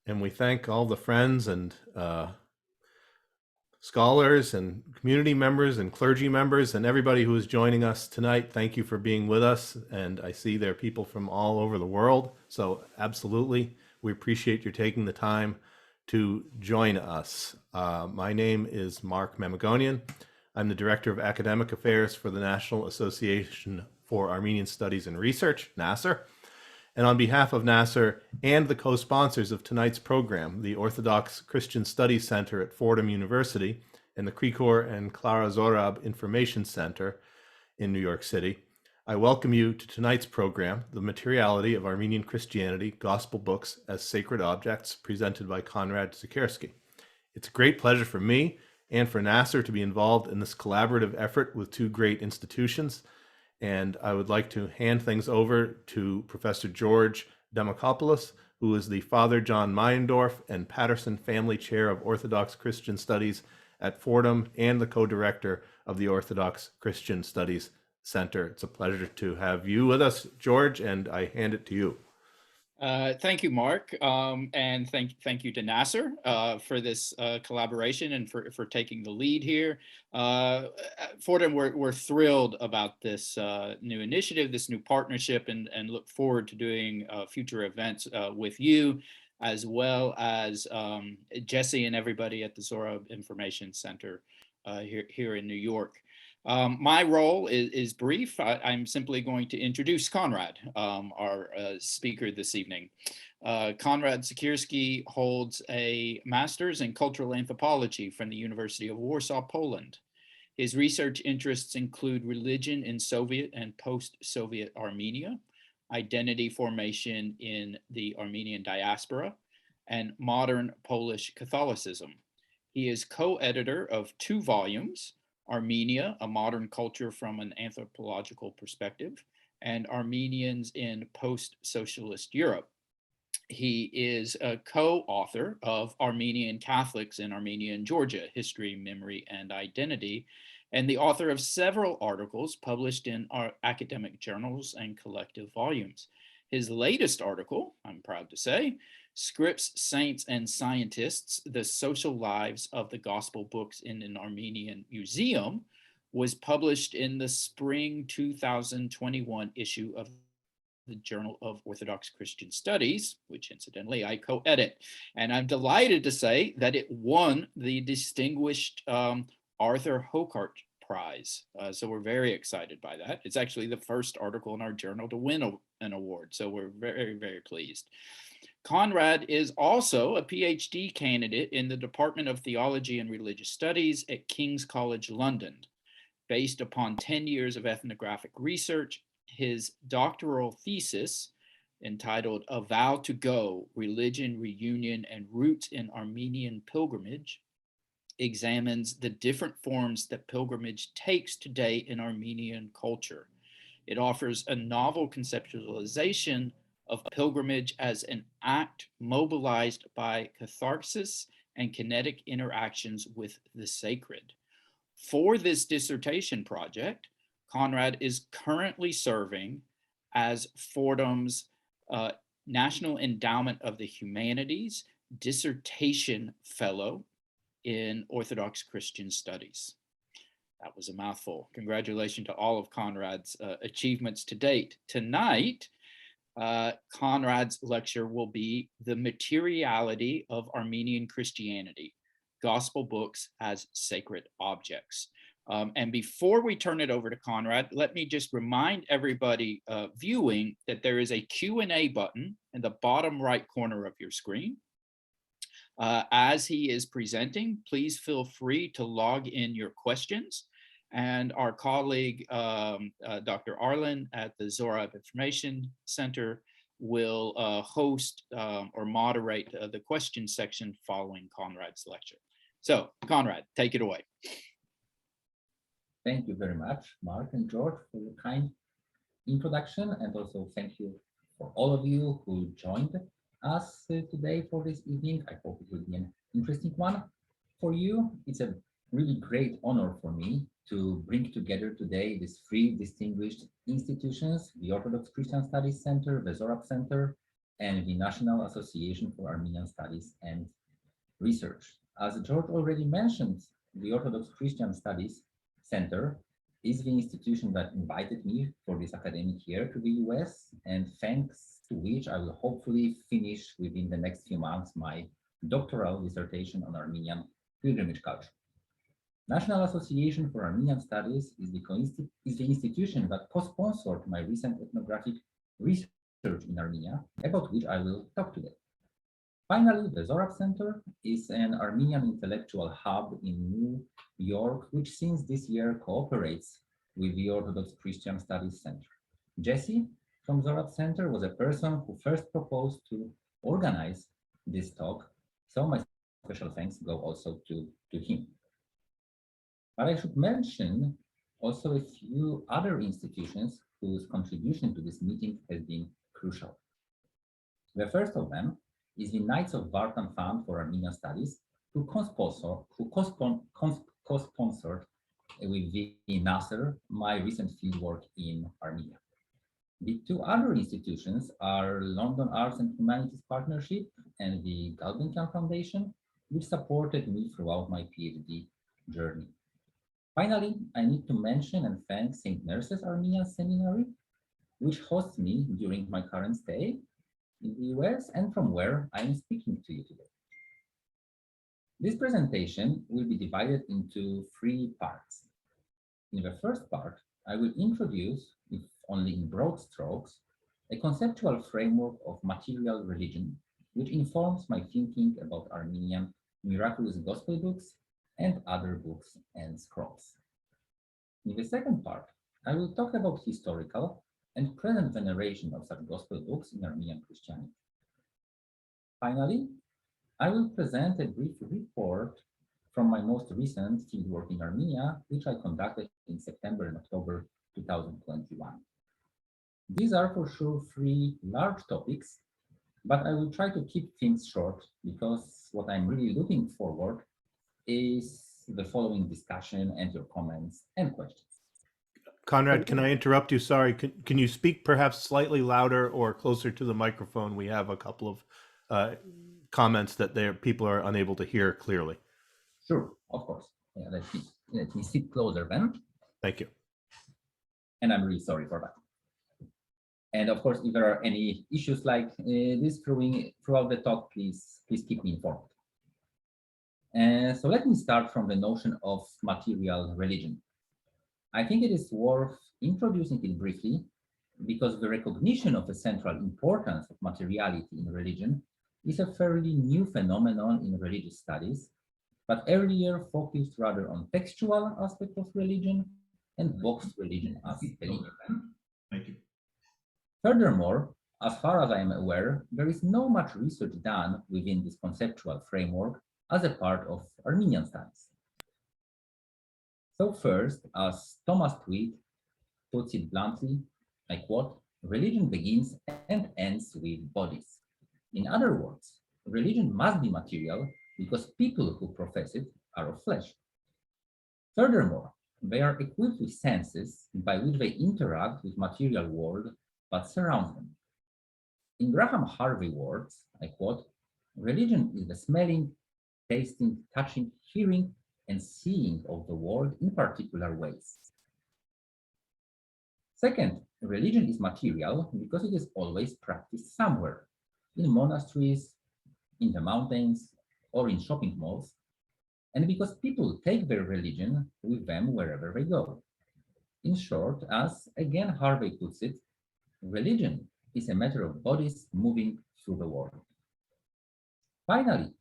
And we thank all the friends and scholars and community members and clergy members and everybody who is joining us tonight. Thank you for being with us. And I see there are people from all over the world. So absolutely, we appreciate your taking the time to join us. My name is Mark Mamagonian. I'm the Director of Academic Affairs for the National Association for Armenian Studies and Research, NASAR. And on behalf of NASAR and the co-sponsors of tonight's program, the Orthodox Christian Studies Center at Fordham University and the Krikor and Clara Zorab Information Center in New York City, I welcome you to tonight's program, The Materiality of Armenian Christianity, Gospel Books as Sacred Objects, presented by Konrad Siekierski. It's a great pleasure for me and for NASAR to be involved in this collaborative effort with two great institutions. And I would like to hand things over to Professor George Demokopoulos, who is the Father John Meyendorff and Patterson Family Chair of Orthodox Christian Studies at Fordham and the co-director of the Orthodox Christian Studies Center. It's a pleasure to have you with us, George, and I hand it to you. Thank you, Mark, and thank you to NASAR for this collaboration and for taking the lead here. Fordham, we're thrilled about this new initiative, this new partnership, and look forward to doing future events with you, as well as Jesse and everybody at the Zorak Information Center here in New York. My role is brief. I'm simply going to introduce Konrad, our speaker this evening. Konrad Siekierski holds a master's in cultural anthropology from the University of Warsaw, Poland. His research interests include religion in Soviet and post-Soviet Armenia, identity formation in the Armenian diaspora, and modern Polish Catholicism. He is co-editor of 2 volumes, Armenia, a modern culture from an anthropological perspective, and Armenians in post-socialist Europe. He is a co-author of Armenian Catholics in Armenia and Georgia, History, Memory, and Identity, and the author of several articles published in our academic journals and collective volumes. His latest article, I'm proud to say, Scripts, Saints, and Scientists, The Social Lives of the Gospel Books in an Armenian Museum, was published in the spring 2021 issue of the Journal of Orthodox Christian Studies, which incidentally I co-edit. And I'm delighted to say that it won the distinguished Arthur Hokart Prize. So we're very excited by that. It's actually the first article in our journal to win an award. So we're very, very pleased. Konrad is also a PhD candidate in the Department of Theology and Religious Studies at King's College London. Based upon 10 years of ethnographic research, his doctoral thesis, entitled A Vow to Go, Religion, Reunion, and Roots in Armenian Pilgrimage, examines the different forms that pilgrimage takes today in Armenian culture. It offers a novel conceptualization of pilgrimage as an act mobilized by catharsis and kinetic interactions with the sacred. For this dissertation project, Konrad is currently serving as Fordham's National Endowment of the Humanities Dissertation Fellow in Orthodox Christian Studies. That was a mouthful. Congratulations to all of Konrad's achievements to date. Tonight, Konrad's lecture will be The Materiality of Armenian Christianity, Gospel Books as Sacred Objects. And before we turn it over to Konrad, let me just remind everybody viewing that there is a Q&A button in the bottom right corner of your screen. As he is presenting, please feel free to log in your questions. And our colleague, Dr. Arlen at the Zorak Information Center will host or moderate the question section following Konrad's lecture. So, Konrad, take it away. Thank you very much, Mark and George, for your kind introduction, and also thank you for all of you who joined us today for this evening. I hope it will be an interesting one for you. It's a really great honor for me to bring together today these 3 distinguished institutions, the Orthodox Christian Studies Center, the Zorak Center, and the National Association for Armenian Studies and Research. As George already mentioned, the Orthodox Christian Studies Center is the institution that invited me for this academic year to the US, and thanks to which I will hopefully finish within the next few months my doctoral dissertation on Armenian pilgrimage culture. National Association for Armenian Studies is the institution that co-sponsored my recent ethnographic research in Armenia, about which I will talk today. Finally, the Zorak Center is an Armenian intellectual hub in New York, which since this year cooperates with the Orthodox Christian Studies Center. Jesse from Zorak Center was a person who first proposed to organize this talk, so my special thanks go also to him. But I should mention also a few other institutions whose contribution to this meeting has been crucial. The first of them is the Knights of Vartan Fund for Armenian Studies, who co-sponsored with the Nasser my recent fieldwork in Armenia. The two other institutions are London Arts and Humanities Partnership and the Gulbenkian Foundation, which supported me throughout my PhD journey. Finally, I need to mention and thank St. Nurse's Armenian Seminary, which hosts me during my current stay in the US and from where I am speaking to you today. This presentation will be divided into 3 parts. In the first part, I will introduce, if only in broad strokes, a conceptual framework of material religion, which informs my thinking about Armenian miraculous gospel books and other books and scrolls. In the second part, I will talk about historical and present veneration of such gospel books in Armenian Christianity. Finally, I will present a brief report from my most recent fieldwork in Armenia, which I conducted in September and October 2021. These are for sure 3 large topics, but I will try to keep things short because what I'm really looking forward is the following discussion and your comments and questions. Konrad, can I interrupt you? Sorry, can you speak perhaps slightly louder or closer to the microphone? We have a couple of comments that people are unable to hear clearly. Sure, of course. Yeah, let me sit closer then. Thank you. And I'm really sorry for that. And of course, if there are any issues like this throughout the talk, please keep me informed. So let me start from the notion of material religion. I think it is worth introducing it briefly because the recognition of a central importance of materiality in religion is a fairly new phenomenon in religious studies, but earlier focused rather on textual aspects of religion and boxed religion as belief. Thank you. Furthermore, as far as I am aware, there is no much research done within this conceptual framework as a part of Armenian studies. So first, as Thomas Tweed puts it bluntly, I quote, "Religion begins and ends with bodies." In other words, religion must be material because people who profess it are of flesh. Furthermore, they are equipped with senses by which they interact with material world that surrounds them. In Graham Harvey's words, I quote, "Religion is the smelling, tasting, touching, hearing, and seeing of the world in particular ways." Second, religion is material because it is always practiced somewhere, in monasteries, in the mountains, or in shopping malls, and because people take their religion with them wherever they go. In short, as again Harvey puts it, religion is a matter of bodies moving through the world. Finally,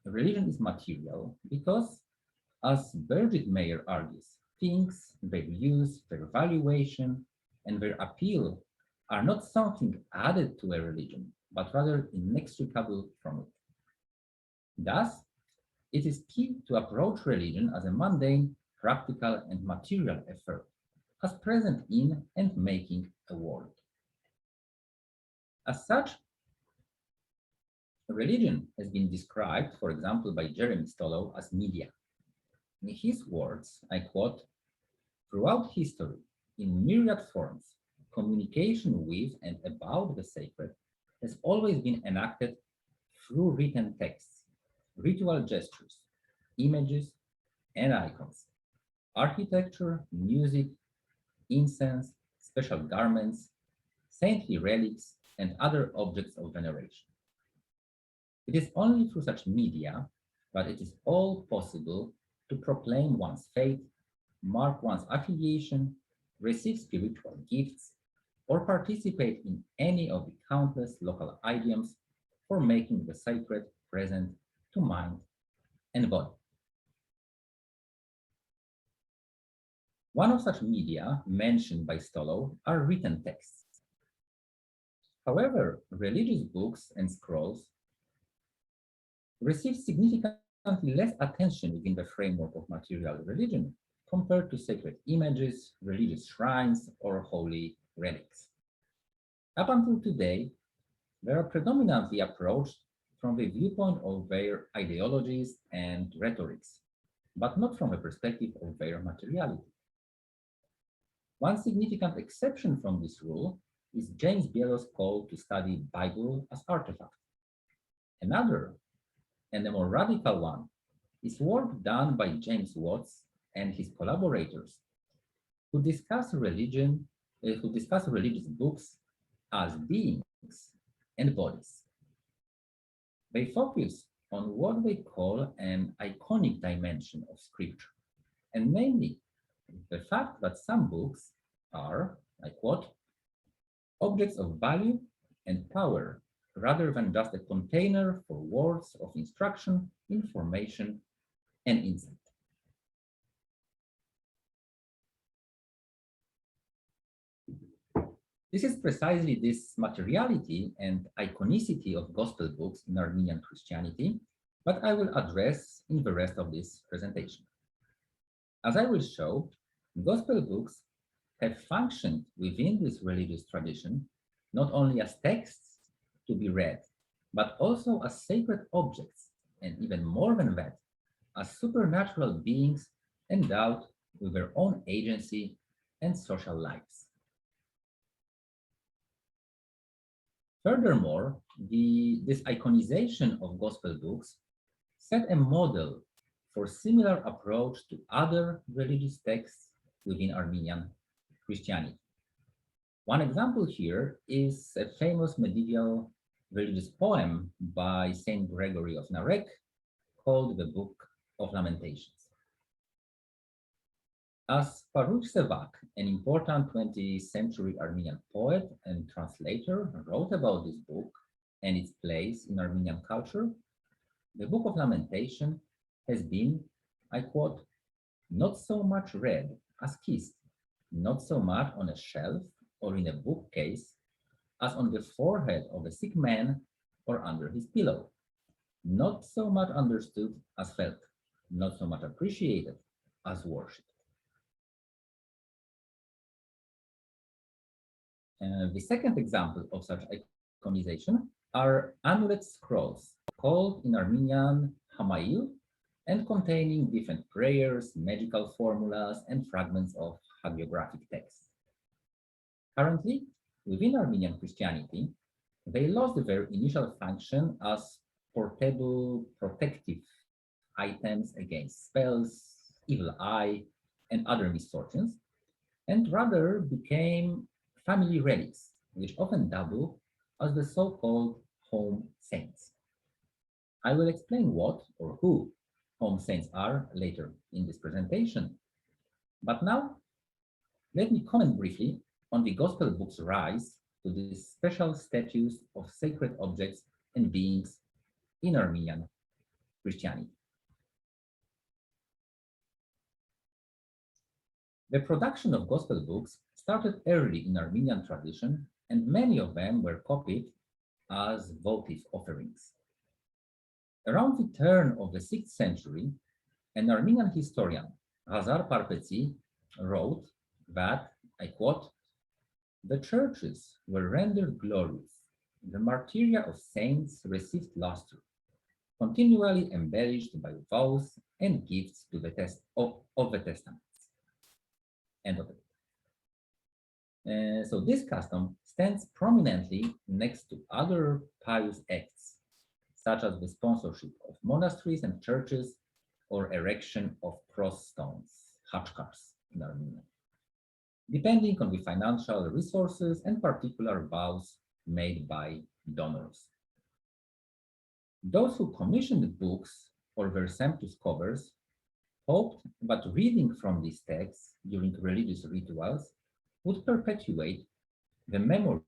religion is material because, as Birgit Meyer argues, things, their use, their valuation, and their appeal are not something added to a religion, but rather inextricable from it. Thus, it is key to approach religion as a mundane, practical, and material effort, as present in and making a world. As such, religion has been described, for example, by Jeremy Stollow as media. In his words, I quote, "Throughout history, in myriad forms, communication with and about the sacred has always been enacted through written texts, ritual gestures, images, and icons, architecture, music, incense, special garments, saintly relics, and other objects of veneration. It is only through such media that it is all possible to proclaim one's faith, mark one's affiliation, receive spiritual gifts, or participate in any of the countless local idioms for making the sacred present to mind and body. One of such media mentioned by Stolow are written texts. However, religious books and scrolls receive significantly less attention within the framework of material religion compared to sacred images, religious shrines, or holy relics. Up until today, they are predominantly approached from the viewpoint of their ideologies and rhetorics, but not from the perspective of their materiality. One significant exception from this rule is James Bielow's call to study Bible as artifact. Another, and a more radical one, is work done by James Watts and his collaborators, who discuss religious books as beings and bodies. They focus on what they call an iconic dimension of scripture, and namely the fact that some books are, I quote, objects of value and power rather than just a container for words of instruction, information, and insight. This is precisely this materiality and iconicity of gospel books in Armenian Christianity that I will address in the rest of this presentation. As I will show, gospel books have functioned within this religious tradition not only as texts to be read, but also as sacred objects, and even more than that, as supernatural beings endowed with their own agency and social lives. Furthermore, this iconization of gospel books set a model for similar approach to other religious texts within Armenian Christianity. One example here is a famous medieval religious poem by Saint Gregory of Narek called the Book of Lamentations. As Faruch Sevak, an important 20th century Armenian poet and translator, wrote about this book and its place in Armenian culture, the Book of Lamentation has been, I quote, not so much read as kissed, not so much on a shelf or in a bookcase as on the forehead of a sick man or under his pillow, not so much understood as felt, not so much appreciated as worshipped. The second example of such iconization are amulet scrolls, called in Armenian hamail, and containing different prayers, magical formulas, and fragments of hagiographic texts. Currently, within Armenian Christianity, they lost their initial function as portable protective items against spells, evil eye, and other misfortunes, and rather became family relics, which often double as the so-called home saints. I will explain what or who home saints are later in this presentation. But now, let me comment briefly on the gospel book's rise to this special status of sacred objects and beings in Armenian Christianity. The production of gospel books started early in Armenian tradition, and many of them were copied as votive offerings. Around the turn of the 6th century, an Armenian historian, Ghazar Parpetsi, wrote that, I quote, the churches were rendered glorious, the martyria of saints received luster, continually embellished by vows and gifts to the of the testaments. End of it. So this custom stands prominently next to other pious acts, such as the sponsorship of monasteries and churches or erection of cross stones, hachkars in Armenia, depending on the financial resources and particular vows made by donors. Those who commissioned books or Versemtus covers hoped that reading from these texts during religious rituals would perpetuate the memory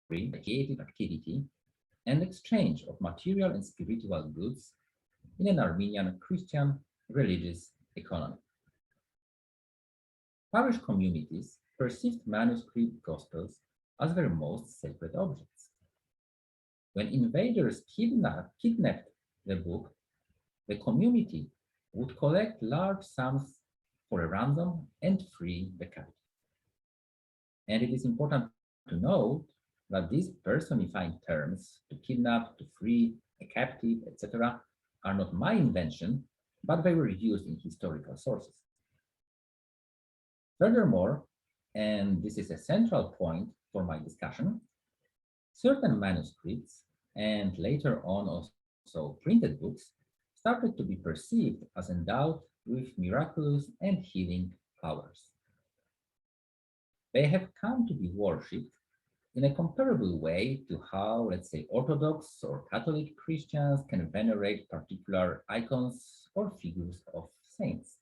creative activity and exchange of material and spiritual goods in an Armenian Christian religious economy. Parish communities perceived manuscript gospels as their most sacred objects. When invaders kidnapped the book, the community would collect large sums for a ransom and free the captive. And it is important to note that these personifying terms, to kidnap, to free, a captive, etc., are not my invention, but they were used in historical sources. Furthermore, and this is a central point for my discussion, certain manuscripts and later on also printed books started to be perceived as endowed with miraculous and healing powers. They have come to be worshipped in a comparable way to how, let's say, Orthodox or Catholic Christians can venerate particular icons or figures of saints.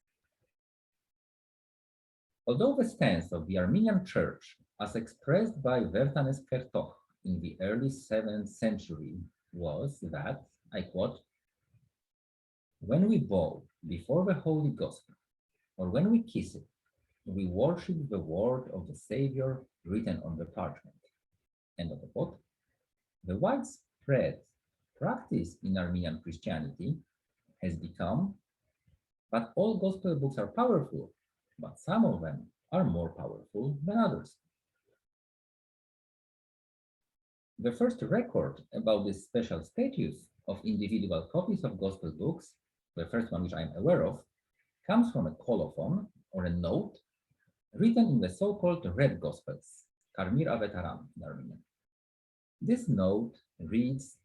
Although the stance of the Armenian Church, as expressed by Vertanes Kertoch in the early 7th century, was that, I quote, "When we bow before the Holy Gospel, or when we kiss it, we worship the word of the Savior written on the parchment." End of the quote. The widespread practice in Armenian Christianity has become that all gospel books are powerful, but some of them are more powerful than others. The first record about this special status of individual copies of gospel books, the first one which I'm aware of, comes from a colophon or a note written in the so-called Red Gospels, Karmir Avetaram in Armenian. This note reads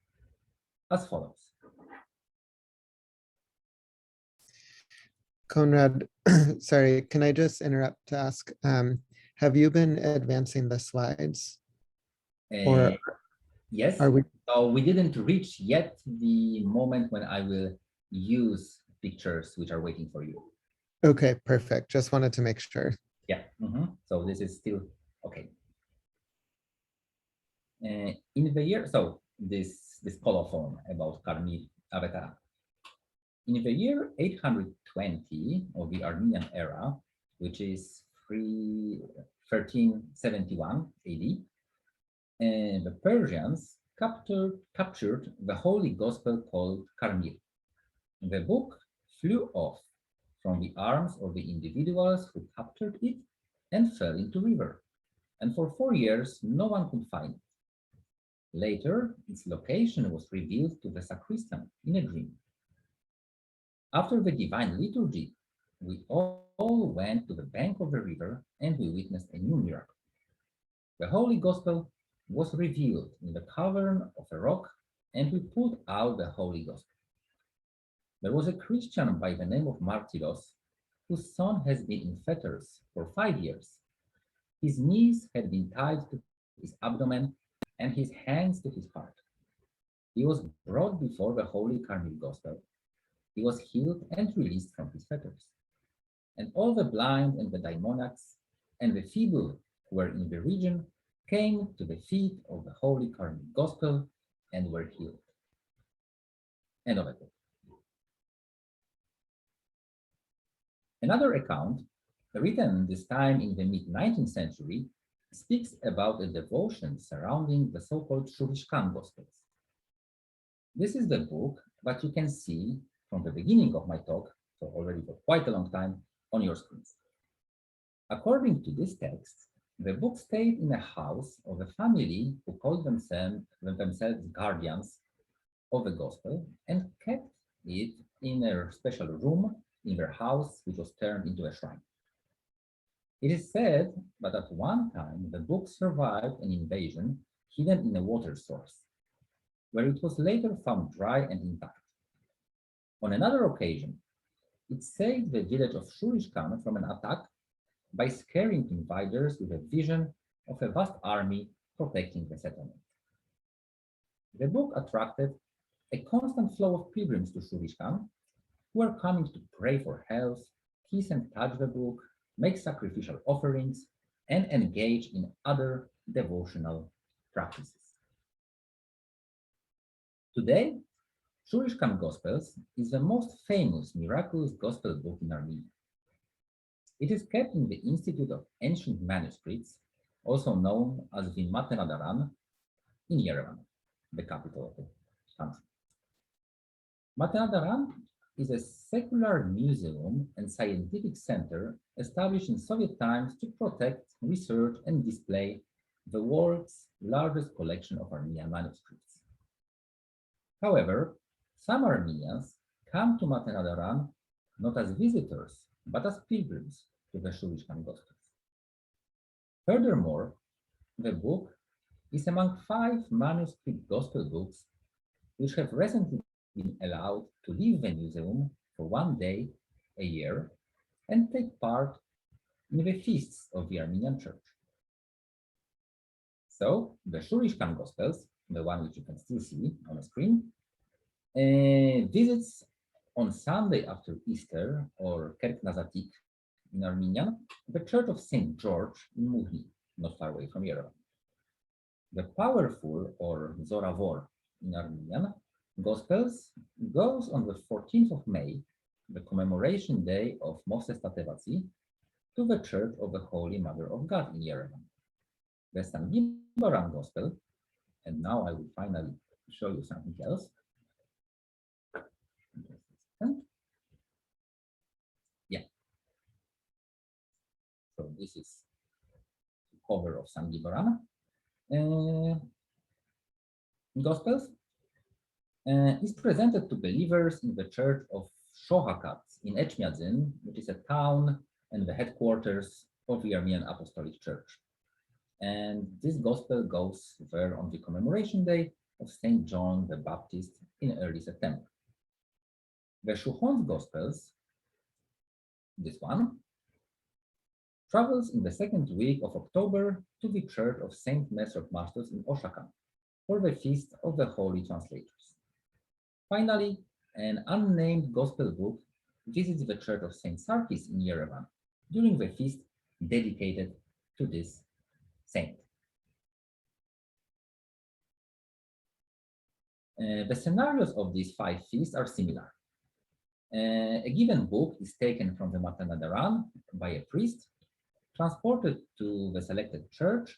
as follows. Konrad, sorry, can I just interrupt to ask, have you been advancing the slides? Or Yes, are we? so we didn't reach yet the moment when I will use pictures which are waiting for you. Okay, perfect. Just wanted to make sure. Yeah, so this is still okay. In the year, so this colophon about Karmir Avetaram. In the year 820 of the Armenian era, which is 1371 AD, the Persians captured the holy gospel called Karmir. The book flew off from the arms of the individuals who captured it and fell into river. And for 4 years, no one could find it. Later, its location was revealed to the sacristan in a dream. After the divine liturgy, we all went to the bank of the river and we witnessed a new miracle. The Holy Gospel was revealed in the cavern of a rock and we pulled out the Holy Gospel. There was a Christian by the name of Martyros whose son has been in fetters for 5 years. His knees had been tied to his abdomen and his hands to his heart. He was brought before the Holy Karmir Gospel. He was healed and released from his fetters. And all the blind and the demoniacs and the feeble who were in the region came to the feet of the Holy Karmir Gospel and were healed. End of it. Another account, written this time in the mid-19th century, speaks about a devotion surrounding the so-called Shurirish Gospels. This is the book that you can see from the beginning of my talk, so already for quite a long time, on your screens. According to this text, The book stayed in a house of a family who called themselves guardians of the gospel and kept it in a special room in their house, which was turned into a shrine. It is said that at one time the book survived an invasion hidden in a water source, where it was later found dry and intact. On another occasion, it saved the village of Shurirish from an attack by scaring invaders with a vision of a vast army protecting the settlement. The book attracted a constant flow of pilgrims to Shurirish who were coming to pray for health, kiss and touch the book, make sacrificial offerings, and engage in other devotional practices. Today, Shurirish Gospels is the most famous miraculous gospel book in Armenia. It is kept in the Institute of Ancient Manuscripts, also known as the Materiality in Yerevan, the capital of the country. Materiality is a secular museum and scientific center established in Soviet times to protect, research, and display the world's largest collection of Armenian manuscripts. However, some Armenians come to Materiality not as visitors, but as pilgrims to the Shurirish Gospels. Furthermore, the book is among 5 manuscript gospel books which have recently been allowed to leave the museum for 1 day a year and take part in the feasts of the Armenian Church. So, the Shurirish Gospels, the one which you can still see on the screen, visits on Sunday after Easter, or Kerk Nazatik in Armenian, the Church of St. George in Muhni, not far away from Yerevan. The powerful, or Zoravor in Armenian, Gospels goes on the 14th of May, the commemoration day of Moses Tatevatsi, to the Church of the Holy Mother of God in Yerevan. The Sangibaran Gospel, and now I will finally show you something else. Yeah. So this is the cover of Sangibaran Gospels. Is presented to believers in the church of Shohakat in Echmiadzin, which is a town and the headquarters of the Armenian Apostolic Church. And this gospel goes there on the commemoration day of St. John the Baptist in early September. The Shuhon's Gospels, this one, travels in the second week of October to the church of St. Mesrop Masters in Oshakan for the feast of the Holy Translators. Finally, an unnamed gospel book visits the church of St. Sarkis in Yerevan during the feast dedicated to this saint. The scenarios of these 5 feasts are similar. A given book is taken from the Matanadaran by a priest, transported to the selected church,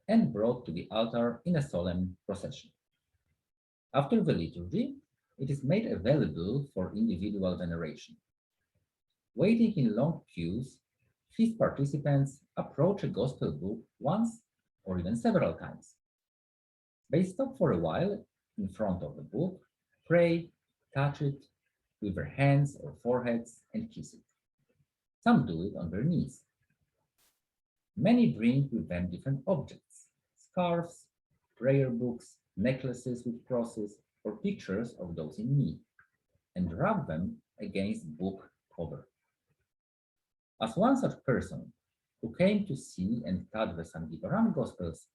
and brought to the altar in a solemn procession. After the liturgy, it is made available for individual veneration. Waiting in long queues, feast participants approach a gospel book once or even several times. They stop for a while in front of the book, pray, touch it with their hands or foreheads, and kiss it. Some do it on their knees. Many bring with them different objects: scarves, prayer books, necklaces with crosses, or pictures of those in need, and rub them against book cover. As one such person who came to see and touch the Sangibaran Gospels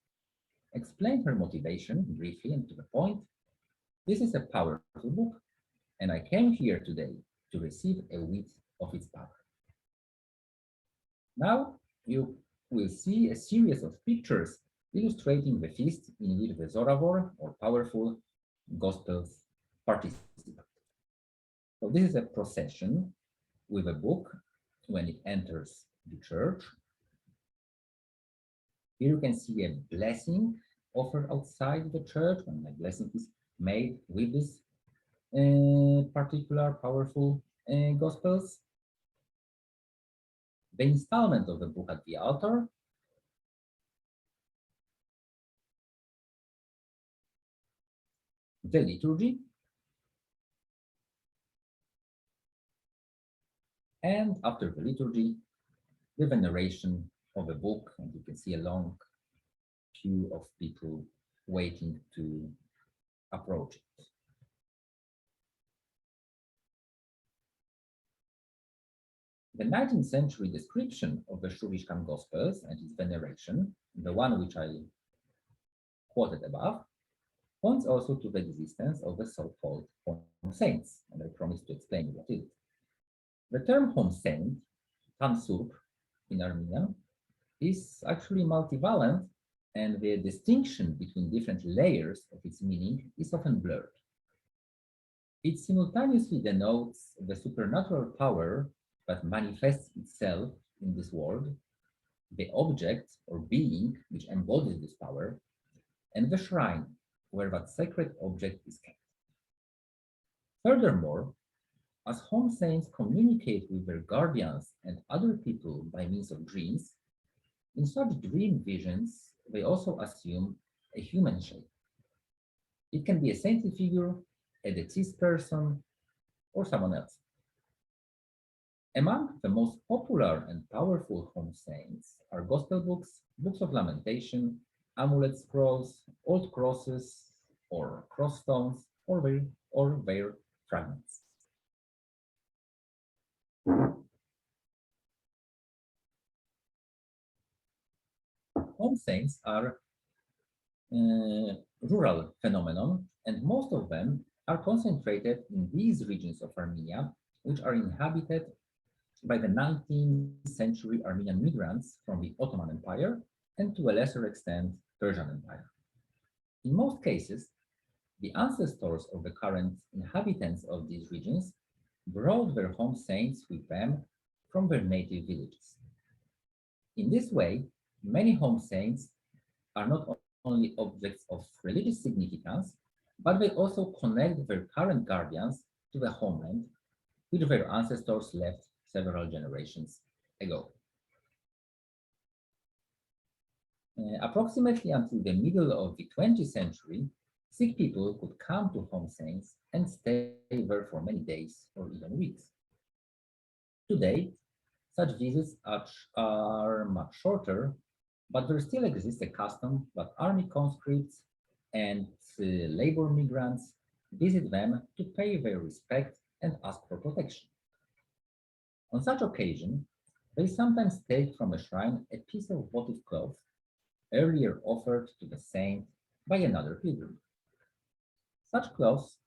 explained her motivation briefly and to the point, "This is a powerful book, and I came here today to receive a whiff of its power." Now you will see a series of pictures illustrating the feast in which the Zoravor, or powerful, Gospels participate. So this is a procession with a book when it enters the church. Here you can see a blessing offered outside the church, and the blessing is made with this particular powerful Gospels. The installment of the book at the altar, the liturgy, and after the liturgy, the veneration of a book, and you can see a long queue of people waiting to approach it. The 19th century description of the Shurirish Gospels and its veneration, the one which I quoted above, points also to the existence of the so-called home saints, and I promise to explain what it is. The term home saint, tansup in Armenian, is actually multivalent, and the distinction between different layers of its meaning is often blurred. It simultaneously denotes the supernatural power that manifests itself in this world, the object or being which embodies this power, and the shrine where that sacred object is kept. Furthermore, as home saints communicate with their guardians and other people by means of dreams, in such dream visions, they also assume a human shape. It can be a saintly figure, a deceased person, or someone else. Among the most popular and powerful home saints are gospel books, books of lamentation, amulet scrolls, old crosses, or cross stones, or their fragments. Home saints are a rural phenomenon, and most of them are concentrated in these regions of Armenia, which are inhabited by the 19th century Armenian migrants from the Ottoman Empire and to a lesser extent Persian Empire. In most cases, the ancestors of the current inhabitants of these regions brought their home saints with them from their native villages. In this way, many home saints are not only objects of religious significance, but they also connect their current guardians to the homeland, which their ancestors left several generations ago. Approximately until the middle of the 20th century, sick people could come to home saints and stay there for many days or even weeks. Today, such visits are much shorter, but there still exists a custom that army conscripts and labor migrants visit them to pay their respect and ask for protection. On such occasion, they sometimes take from a shrine a piece of votive cloth earlier offered to the saint by another pilgrim. Such cloths,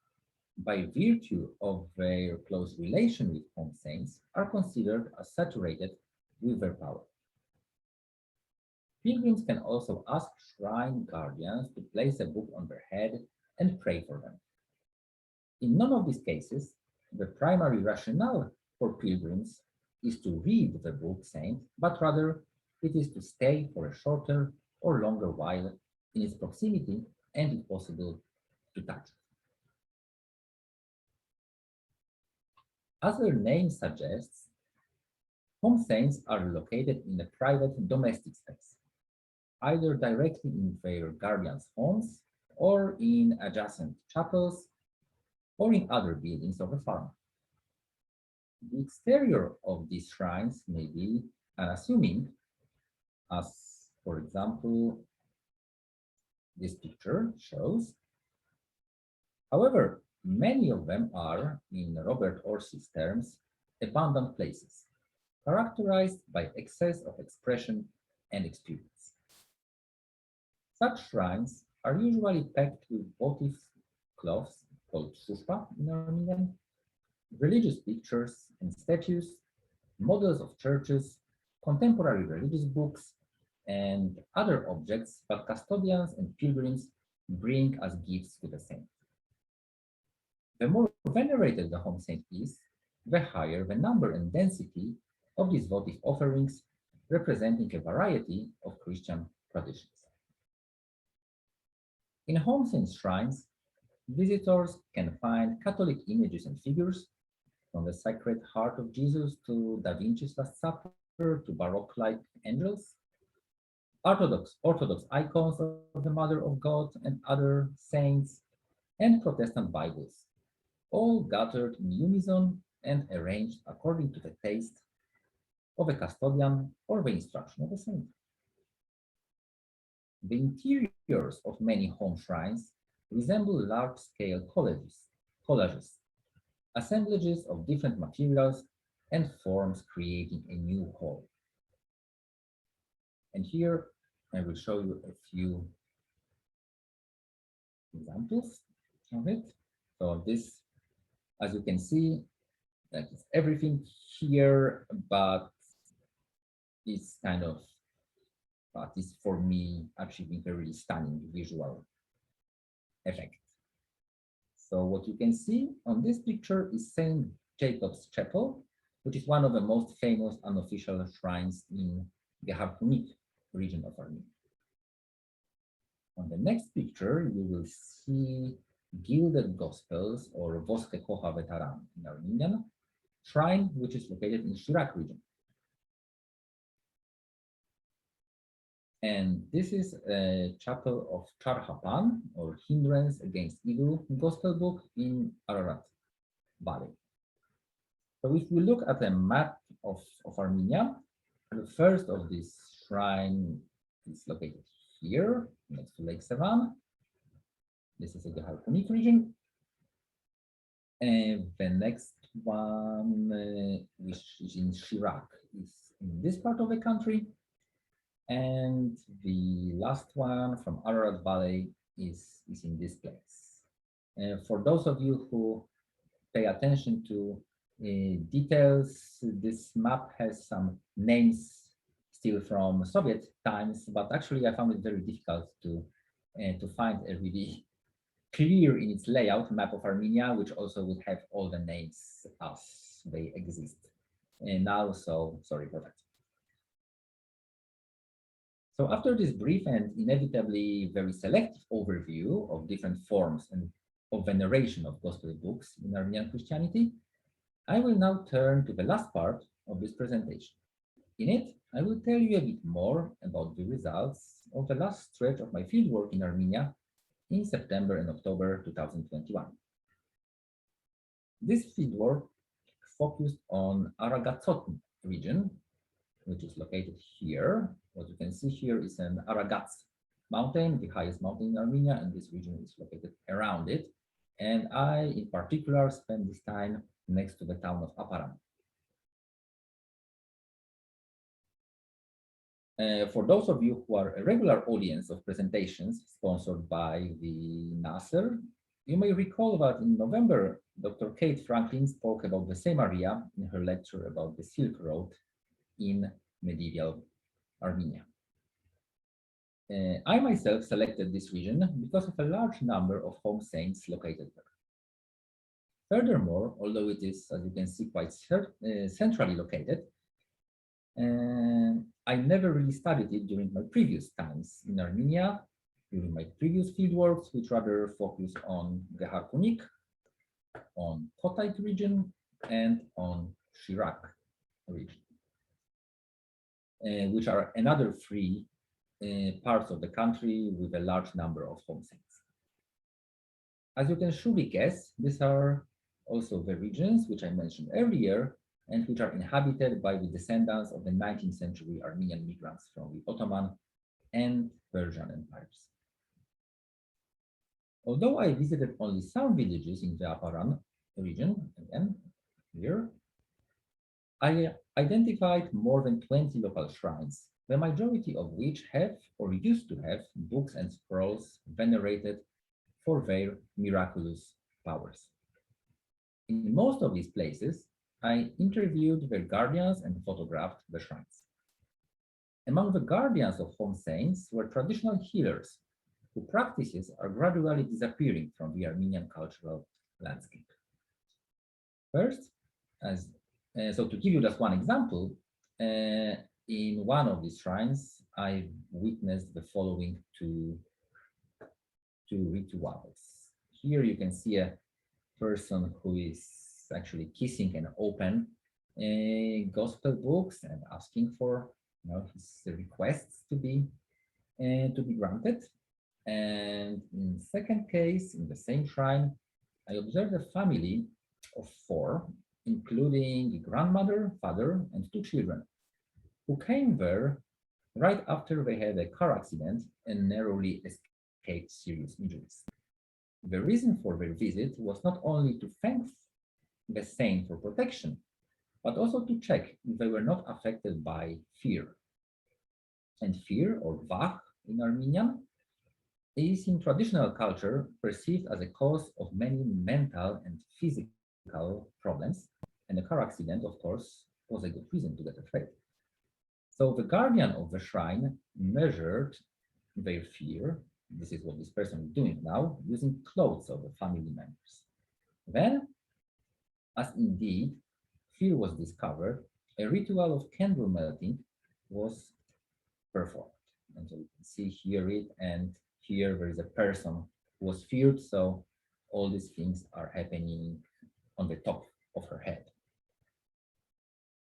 by virtue of their close relation with home saints, are considered as saturated with their power. Pilgrims can also ask shrine guardians to place a book on their head and pray for them. In none of these cases, the primary rationale for pilgrims is to read the book saint, but rather it is to stay for a shorter or longer while in its proximity and, if possible, to touch it. As their name suggests, home saints are located in a private domestic space, either directly in their guardians' homes or in adjacent chapels or in other buildings of the farm. The exterior of these shrines may be unassuming, as, for example, this picture shows. However, many of them are, in Robert Orsi's terms, abandoned places, characterized by excess of expression and experience. Such shrines are usually packed with votive cloths called shushpa in Armenian, religious pictures and statues, models of churches, contemporary religious books, and other objects that custodians and pilgrims bring as gifts to the saint. The more venerated the home saint is, the higher the number and density of these votive offerings, representing a variety of Christian traditions. In home saint shrines, visitors can find Catholic images and figures, from the Sacred Heart of Jesus to Da Vinci's Last Supper to Baroque-like angels, Orthodox icons of the Mother of God and other saints, and Protestant Bibles, all gathered in unison and arranged according to the taste of a custodian or the instruction of a saint. The interiors of many home shrines resemble large-scale collages, assemblages of different materials and forms creating a new whole. And here I will show you a few examples of it. So this, as you can see, that is everything here, but it's kind of, but is for me achieving a really stunning visual effect. So what you can see on this picture is St. Jacob's Chapel, which is one of the most famous unofficial shrines in the Harkunik region of Armenia. On the next picture, you will see Gilded Gospels, or Voske Kocha Veteran in Armenian, shrine which is located in Shurirish region. And this is a chapel of Charhapan, or Hindrance Against Evil Gospel book in Ararat Valley. So if we look at a map of Armenia, the first of this shrine is located here, next to Lake Sevan. This is the Harkunik region. And the next one, which is in Shirak, is in this part of the country. And the last one from Ararat Valley is in this place. For those of you who pay attention to details, this map has some names still from Soviet times, but actually I found it very difficult to find a really clear in its layout map of Armenia, which also would have all the names as they exist now, so sorry for that. So after this brief and inevitably very selective overview of different forms and of veneration of gospel books in Armenian Christianity, I will now turn to the last part of this presentation. In it, I will tell you a bit more about the results of the last stretch of my fieldwork in Armenia in September and October 2021. This fieldwork focused on Aragatsotn region, which is located here. What you can see here is an Aragats mountain, the highest mountain in Armenia, and this region is located around it. And I, in particular, spent this time next to the town of Aparan. For those of you who are a regular audience of presentations sponsored by the Nasser, you may recall that in November, Dr. Kate Franklin spoke about the same area in her lecture about the Silk Road in medieval Armenia. I myself selected this region because of a large number of home saints located there. Furthermore, although it is, as you can see, quite centrally located, I never really studied it during my previous times in Armenia, during my previous fieldworks, which rather focused on the Harkunik, on Kotayt region, and on Shirak region, which are another three parts of the country with a large number of home saints. As you can surely guess, these are also the regions which I mentioned earlier and which are inhabited by the descendants of the 19th century Armenian migrants from the Ottoman and Persian empires. Although I visited only some villages in the Aparan region, again, here, I identified more than 20 local shrines, the majority of which have or used to have books and scrolls venerated for their miraculous powers. In most of these places, I interviewed their guardians and photographed the shrines. Among the guardians of home saints were traditional healers, whose practices are gradually disappearing from the Armenian cultural landscape. First, so to give you just one example, in one of these shrines, I witnessed the following two rituals. Here you can see a person who is actually kissing an open gospel books and asking for his requests to be granted. And in the second case, in the same shrine, I observed a family of 4, including a grandmother, father, and 2 children, who came there right after they had a car accident and narrowly escaped serious injuries. The reason for their visit was not only to thank the saint for protection, but also to check if they were not affected by fear. And fear, or vach in Armenian, is in traditional culture perceived as a cause of many mental and physical problems, and a car accident, of course, was a good reason to get afraid. So the guardian of the shrine measured their fear. This is what this person is doing now, using clothes of the family members. Then, as indeed fear was discovered, a ritual of candle melting was performed. And so you can see here it, and here there is a person who was feared, so all these things are happening on the top of her head.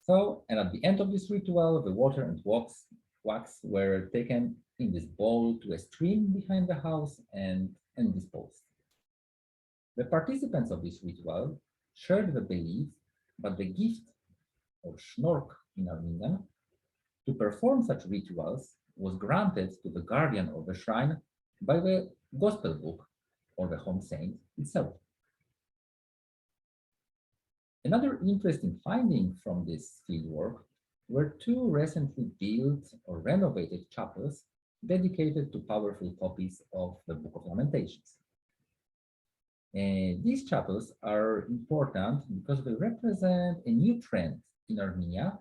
So, and at the end of this ritual, the water and wax were taken in this bowl to a stream behind the house and disposed. The participants of this ritual shared the belief that the gift, or schnork in Armenian, to perform such rituals was granted to the guardian of the shrine by the Gospel book, or the home saint itself. Another interesting finding from this fieldwork were 2 recently built or renovated chapels dedicated to powerful copies of the Book of Lamentations. And these chapels are important because they represent a new trend in Armenia,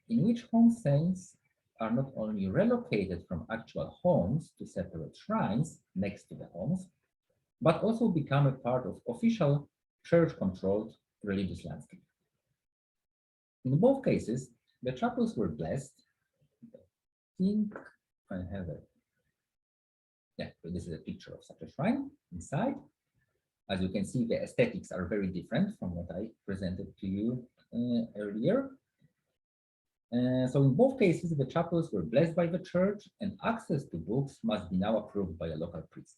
in which home saints are not only relocated from actual homes to separate shrines next to the homes, but also become a part of official church-controlled religious landscape. In both cases, the chapels were blessed. I think I have it. Yeah, so this is a picture of such a shrine inside. As you can see, the aesthetics are very different from what I presented to you earlier. So in both cases, the chapels were blessed by the church, and access to books must be now approved by a local priest.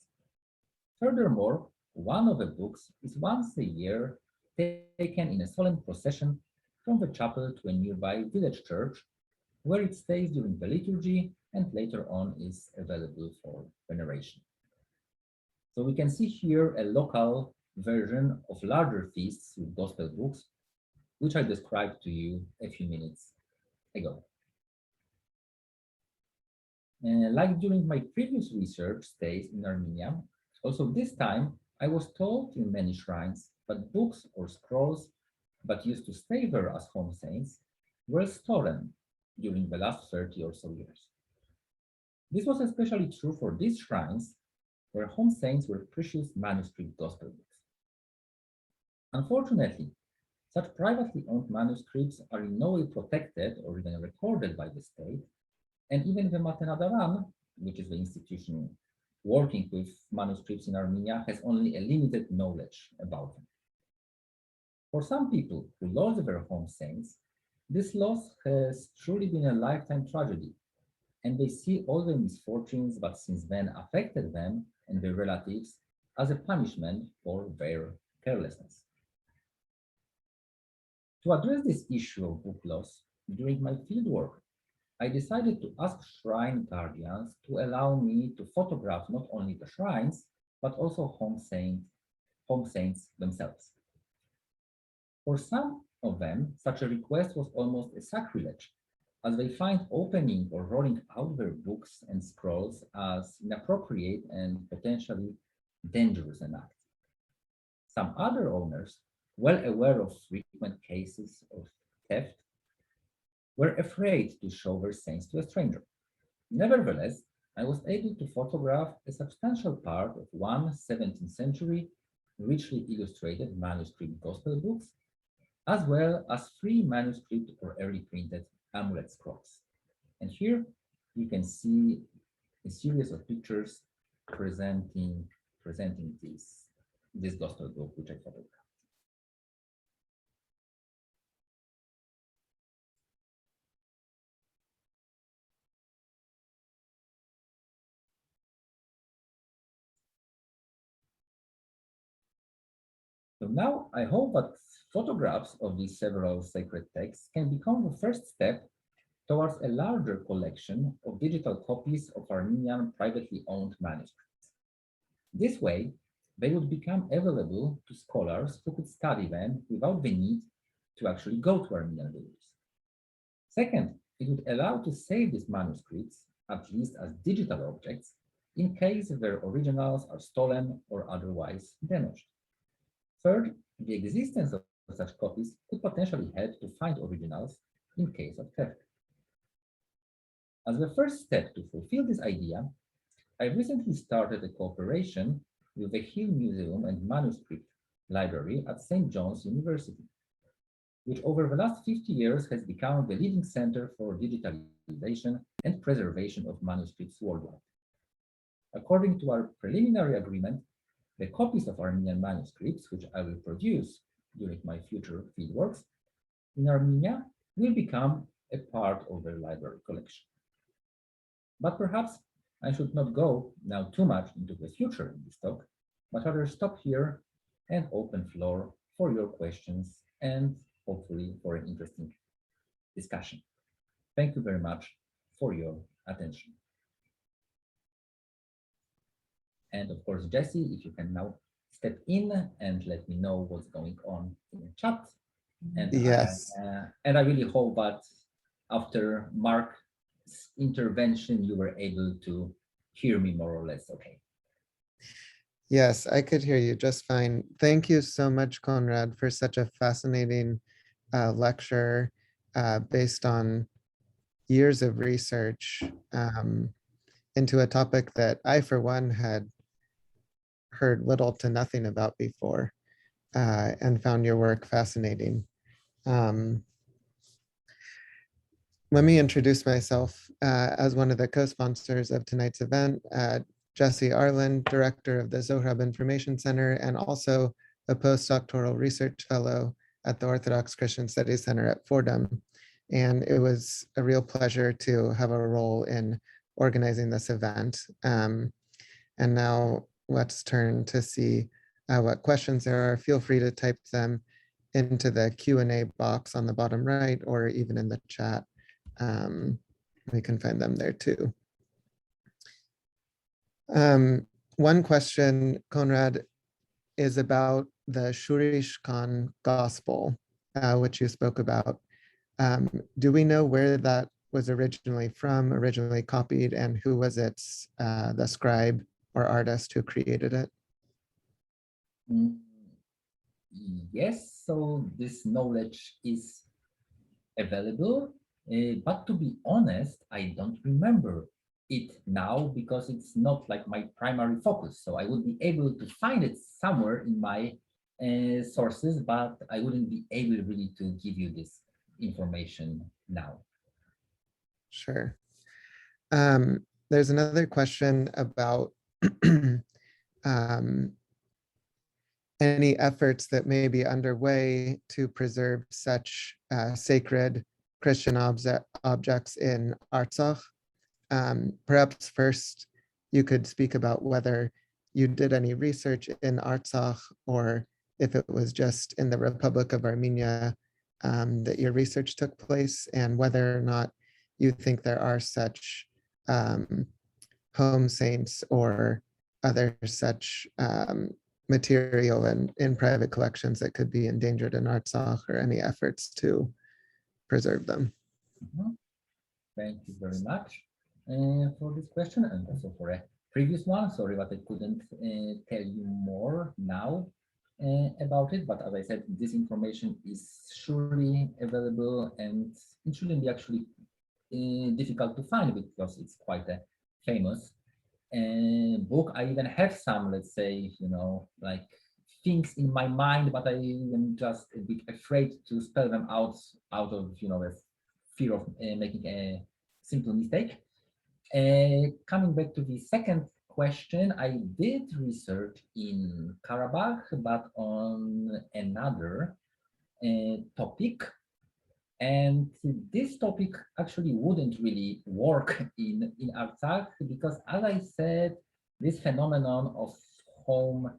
Furthermore, one of the books is once a year taken in a solemn procession from the chapel to a nearby village church, where it stays during the liturgy and later on is available for veneration. So we can see here a local version of larger feasts with gospel books, which I described to you a few minutes ago. Like during my previous research stays in Armenia, also this time I was told in many shrines that books or scrolls that used to stay there as home saints were stolen during the last 30 or so years. This was especially true for these shrines where home saints were precious manuscript gospel books. Unfortunately, such privately owned manuscripts are in no way protected or even recorded by the state, and even the Materiality, which is the institution working with manuscripts in Armenia, has only a limited knowledge about them. For some people who lost their home saints, this loss has truly been a lifetime tragedy, and they see all the misfortunes that since then affected them and their relatives as a punishment for their carelessness. To address this issue of book loss, during my fieldwork, I decided to ask shrine guardians to allow me to photograph not only the shrines, but also home saints themselves. For some of them, such a request was almost a sacrilege, as they find opening or rolling out their books and scrolls as inappropriate and potentially dangerous an act. Some other owners, well aware of frequent cases of theft, were afraid to show their saints to a stranger. Nevertheless, I was able to photograph a substantial part of one 17th century richly illustrated manuscript gospel books, as well as 3 manuscript or early printed amulet scrolls. And here you can see a series of pictures presenting this gospel book, which I photographed. So now I hope that photographs of these several sacred texts can become the first step towards a larger collection of digital copies of Armenian privately owned manuscripts. This way, they would become available to scholars who could study them without the need to actually go to Armenian libraries. Second, it would allow to save these manuscripts, at least as digital objects, in case their originals are stolen or otherwise damaged. Third, the existence of such copies could potentially help to find originals in case of theft. As the first step to fulfill this idea, I recently started a cooperation with the Hill Museum and Manuscript Library at St. John's University, which over the last 50 years has become the leading center for digitalization and preservation of manuscripts worldwide. According to our preliminary agreement, the copies of Armenian manuscripts, which I will produce during my future fieldworks in Armenia, will become a part of their library collection. But perhaps I should not go now too much into the future in this talk, but rather stop here and open floor for your questions and hopefully for an interesting discussion. Thank you very much for your attention. And of course, Jesse, if you can now step in and let me know what's going on in the chat. And Yes. I really hope that after Mark's intervention, you were able to hear me more or less okay. Yes, I could hear you just fine. Thank you so much, Konrad, for such a fascinating lecture based on years of research into a topic that I, for one, had heard little to nothing about before and found your work fascinating. Let me introduce myself as one of the co-sponsors of tonight's event. Jesse Arlen, director of the Zorak Information Center, and also a postdoctoral research fellow at the Orthodox Christian Studies Center at Fordham. And it was a real pleasure to have a role in organizing this event. And now let's turn to see what questions there are. Feel free to type them into the Q&A box on the bottom right, or even in the chat. We can find them there too. One question, Konrad, is about the Shurirish Gospel, which you spoke about. Do we know where that was originally from, originally copied, and who was its the scribe or artist who created it? Yes, so this knowledge is available, but to be honest, I don't remember it now because it's not like my primary focus. So I would be able to find it somewhere in my sources, but I wouldn't be able really to give you this information now. Sure. There's another question about any efforts that may be underway to preserve such sacred Christian objects in Artsakh. Perhaps first you could speak about whether you did any research in Artsakh or if it was just in the Republic of Armenia that your research took place, and whether or not you think there are such home saints or other such material in private collections that could be endangered in Artsakh, or any efforts to preserve them. Thank you very much for this question, and also for a previous one. Sorry that I couldn't tell you more now about it, but as I said, this information is surely available, and it shouldn't be actually difficult to find because it's quite a famous book. I even have some, let's say, like things in my mind, but I am just a bit afraid to spell them out of, a fear of making a simple mistake. Coming back to the second question, I did research in Karabakh, but on another topic. And this topic actually wouldn't really work in Artsakh because, as I said, this phenomenon of home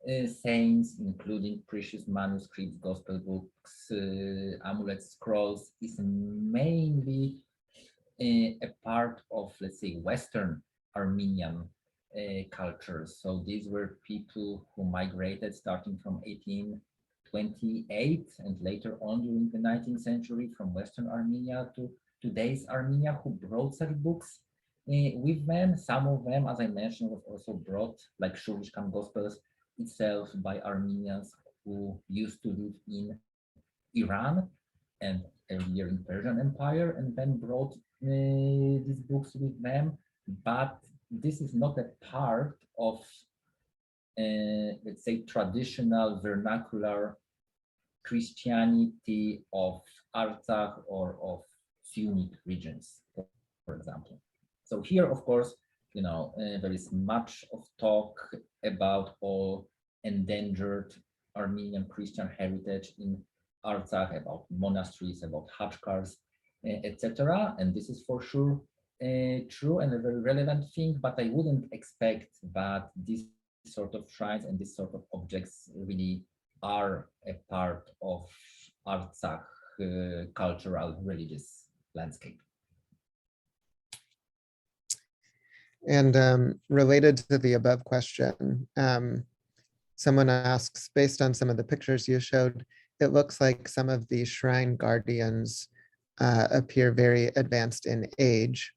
saints, including precious manuscripts, gospel books, amulets, scrolls, is mainly a part of, let's say, Western Armenian culture. So these were people who migrated starting from 1828 and later on during the 19th century from Western Armenia to today's Armenia, who brought such books with them. Some of them, as I mentioned, was also brought, like Shurirish Gospels itself, by Armenians who used to live in Iran and earlier in Persian Empire, and then brought these books with them. But this is not a part of, let's say, traditional vernacular Christianity of Artsakh or of Sunni regions, for example. So here, of course, there is much of talk about all endangered Armenian Christian heritage in Artsakh, about monasteries, about hachkars, etc. And this is for sure true and a very relevant thing, but I wouldn't expect that these sort of shrines and these sort of objects really are a part of Artsakh cultural religious landscape. And related to the above question, someone asks, based on some of the pictures you showed, it looks like some of the shrine guardians appear very advanced in age.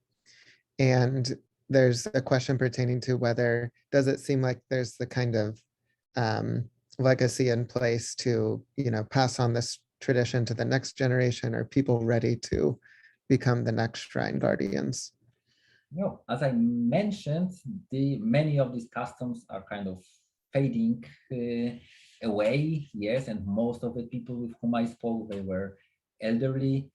And there's a question pertaining to whether, does it seem like there's the kind of legacy in place to, pass on this tradition to the next generation? Are people ready to become the next shrine guardians? No, as I mentioned, many of these customs are kind of fading away, yes, and most of the people with whom I spoke, they were elderly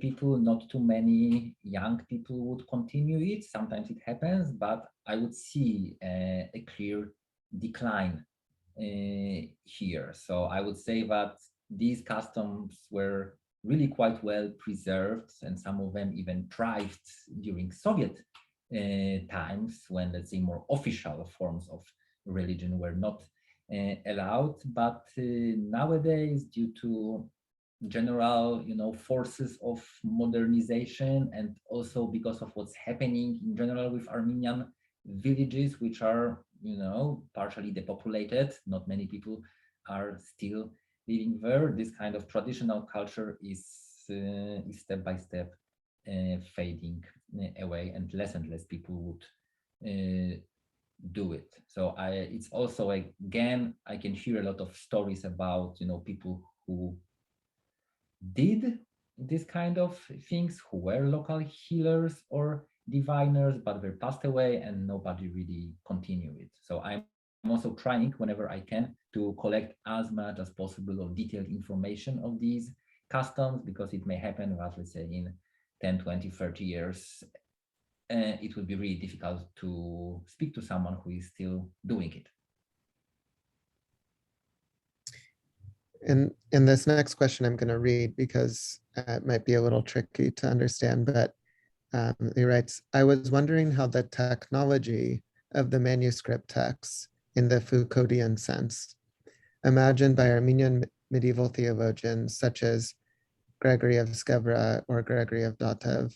people. Not too many young people would continue it. Sometimes it happens, but I would see a clear decline here. So I would say that these customs were really quite well preserved, and some of them even thrived during Soviet times, when, let's say, more official forms of religion were not allowed. But nowadays, due to general, forces of modernization, and also because of what's happening in general with Armenian villages, which are, partially depopulated, not many people are still living there, this kind of traditional culture is step by step fading away, and less people would do it. So it's also, again, I can hear a lot of stories about people who did this kind of things, who were local healers or diviners, but they passed away and nobody really continued it. So I'm also trying, whenever I can, to collect as much as possible of detailed information of these customs, because it may happen that, let's say, in 10, 20, 30 years, it would be really difficult to speak to someone who is still doing it. And in this next question, I'm going to read because it might be a little tricky to understand, but he writes, I was wondering how the technology of the manuscript texts, in the Foucauldian sense, imagined by Armenian medieval theologians such as Gregory of Skevra or Gregory of Datev,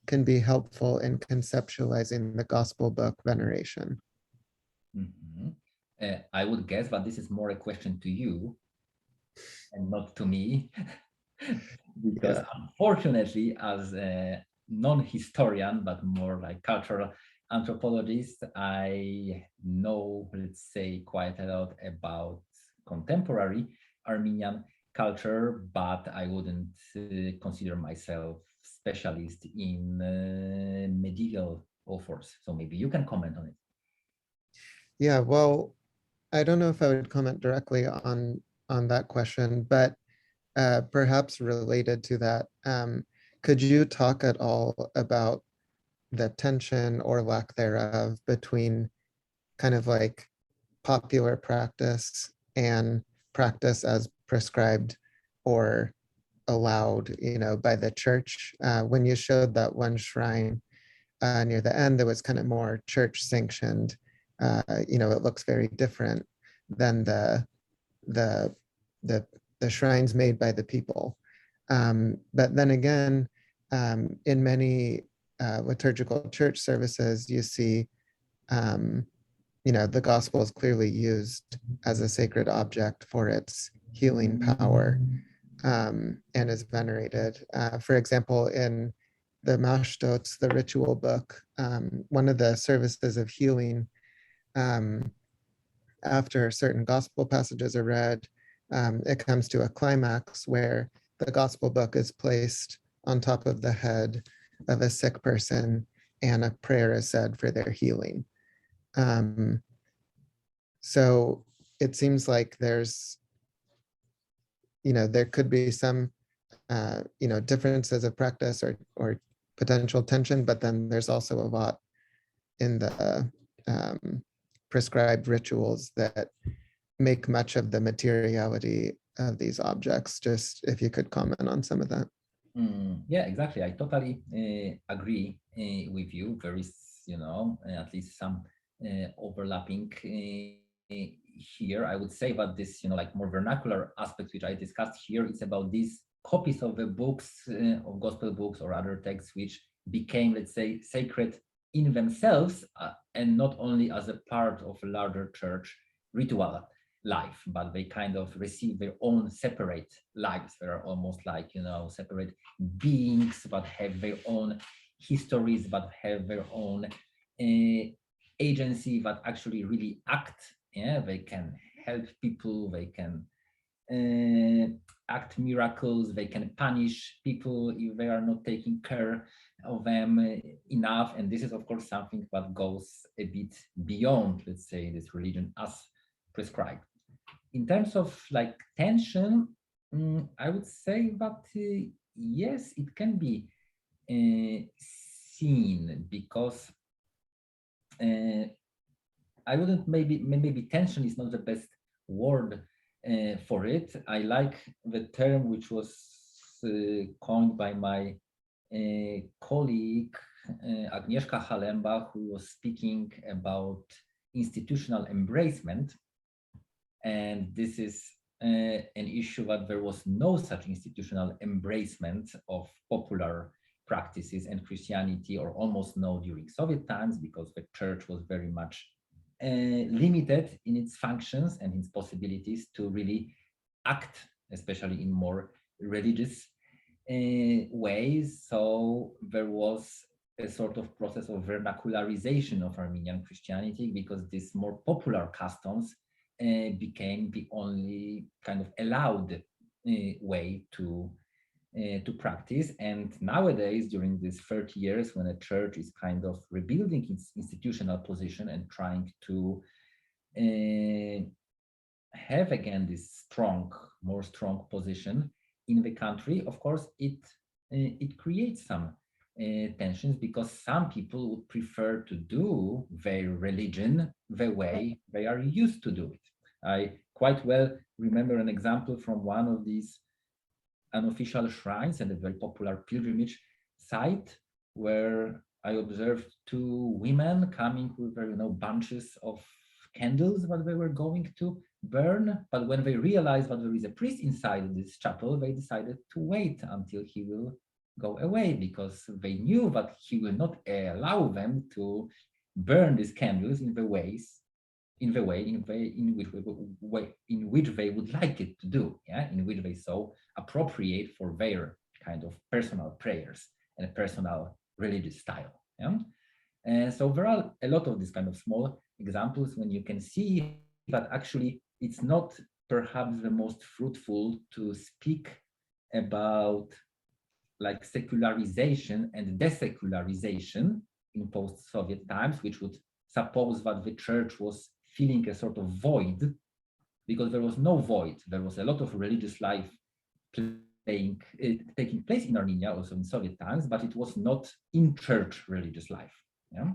can be helpful in conceptualizing the gospel book veneration. Mm-hmm. I would guess, but this is more a question to you and not to me, because unfortunately, as a non-historian, but more like cultural anthropologist, I know, let's say, quite a lot about contemporary Armenian culture, but I wouldn't consider myself specialist in medieval authors. So maybe you can comment on it. Yeah, well, I don't know if I would comment directly on that question, but perhaps related to that, could you talk at all about the tension or lack thereof between kind of like popular practice and practice as prescribed or allowed, by the church? When you showed that one shrine near the end, that was kind of more church sanctioned, it looks very different. than the the shrines made by the people. But then again, in many liturgical church services, you see, the gospel is clearly used as a sacred object for its healing power, and is venerated. For example, in the Mashtots, the ritual book, one of the services of healing, after certain gospel passages are read, it comes to a climax where the gospel book is placed on top of the head of a sick person and a prayer is said for their healing. So it seems like there's, there could be some, differences of practice or potential tension, but then there's also a lot in the prescribed rituals that make much of the materiality of these objects. Just if you could comment on some of that. Yeah, exactly. I totally agree with you. There is, at least some overlapping here. I would say that this, like more vernacular aspect, which I discussed here, it's about these copies of the books, of gospel books or other texts, which became, let's say, sacred in themselves, and not only as a part of a larger church ritual life, but they kind of receive their own separate lives. They are almost like, separate beings that have their own histories, that have their own agency, that actually really act. Yeah, they can help people, they can act miracles, they can punish people if they are not taking care of them enough. And this is, of course, something that goes a bit beyond, let's say, this religion as prescribed. In terms of like tension, I would say that yes, it can be seen, because I wouldn't, maybe tension is not the best word for it. I like the term which was coined by my colleague Agnieszka Halemba, who was speaking about institutional embracement. And this is an issue that there was no such institutional embracement of popular practices and Christianity, or almost no, during Soviet times, because the church was very much limited in its functions and its possibilities to really act, especially in more religious ways. So there was a sort of process of vernacularization of Armenian Christianity, because these more popular customs became the only kind of allowed way to practice. And nowadays, during these 30 years, when a church is kind of rebuilding its institutional position and trying to have again this more strong position in the country, of course, it creates some tensions, because some people would prefer to do their religion the way they are used to do it. I quite well remember an example from one of these unofficial shrines and a very popular pilgrimage site, where I observed two women coming with their, bunches of candles that they were going to burn. But when they realized that there is a priest inside this chapel, they decided to wait until he will go away, because they knew that he will not allow them to burn these candles in the way in which they would like it to do, in which they so appropriate for their kind of personal prayers and a personal religious style. And so there are a lot of these kind of small examples when you can see that actually it's not perhaps the most fruitful to speak about like secularization and desecularization in post-Soviet times, which would suppose that the church was filling a sort of void, because there was no void. There was a lot of religious life taking place in Armenia, also in Soviet times, but it was not in church religious life. Yeah.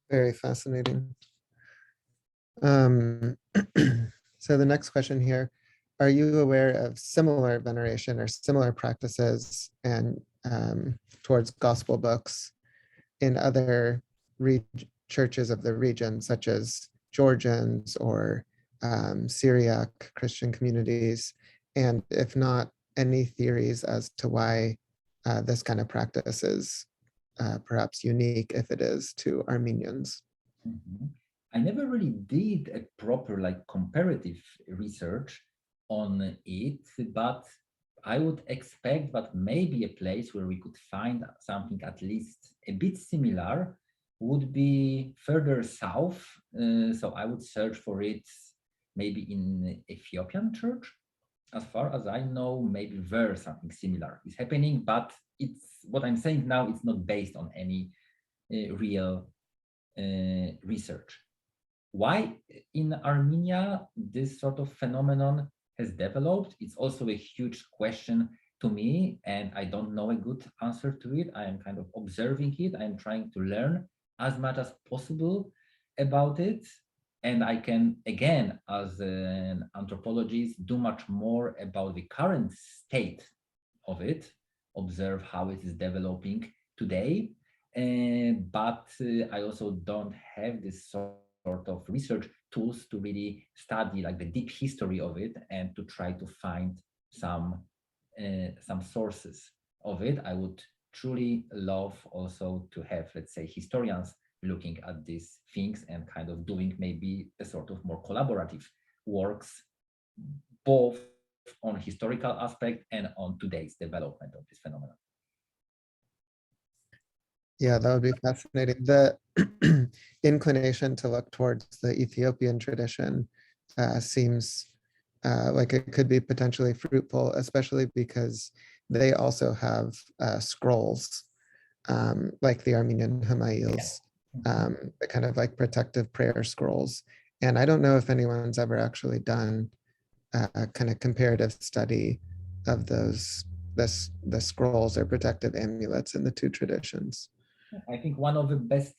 Very fascinating. So the next question here, are you aware of similar veneration or similar practices and towards gospel books in other churches of the region, such as Georgians or Syriac Christian communities? And if not, any theories as to why this kind of practice is perhaps unique, if it is, to Armenians? Mhm. I never really did a proper like comparative research on it, but I would expect that maybe a place where we could find something at least a bit similar would be further south. So I would search for it maybe in Ethiopian church. As far as I know, maybe there something similar is happening, but it's what I'm saying now, it's not based on any real research. Why in Armenia this sort of phenomenon has developed, it's also a huge question to me, and I don't know a good answer to it. I am kind of observing it. I am trying to learn as much as possible about it. And I can, again, as an anthropologist, do much more about the current state of it, observe how it is developing today. But I also don't have this sort of research tools to really study like the deep history of it and to try to find some sources of it. I would truly love also to have, let's say, historians looking at these things and kind of doing maybe a sort of more collaborative works, both on historical aspect and on today's development of this phenomenon. Yeah, that would be fascinating. The inclination to look towards the Ethiopian tradition seems like it could be potentially fruitful, especially because they also have scrolls like the Armenian Hamails, the kind of like protective prayer scrolls. And I don't know if anyone's ever actually done a kind of comparative study of the scrolls or protective amulets in the two traditions. I think one of the best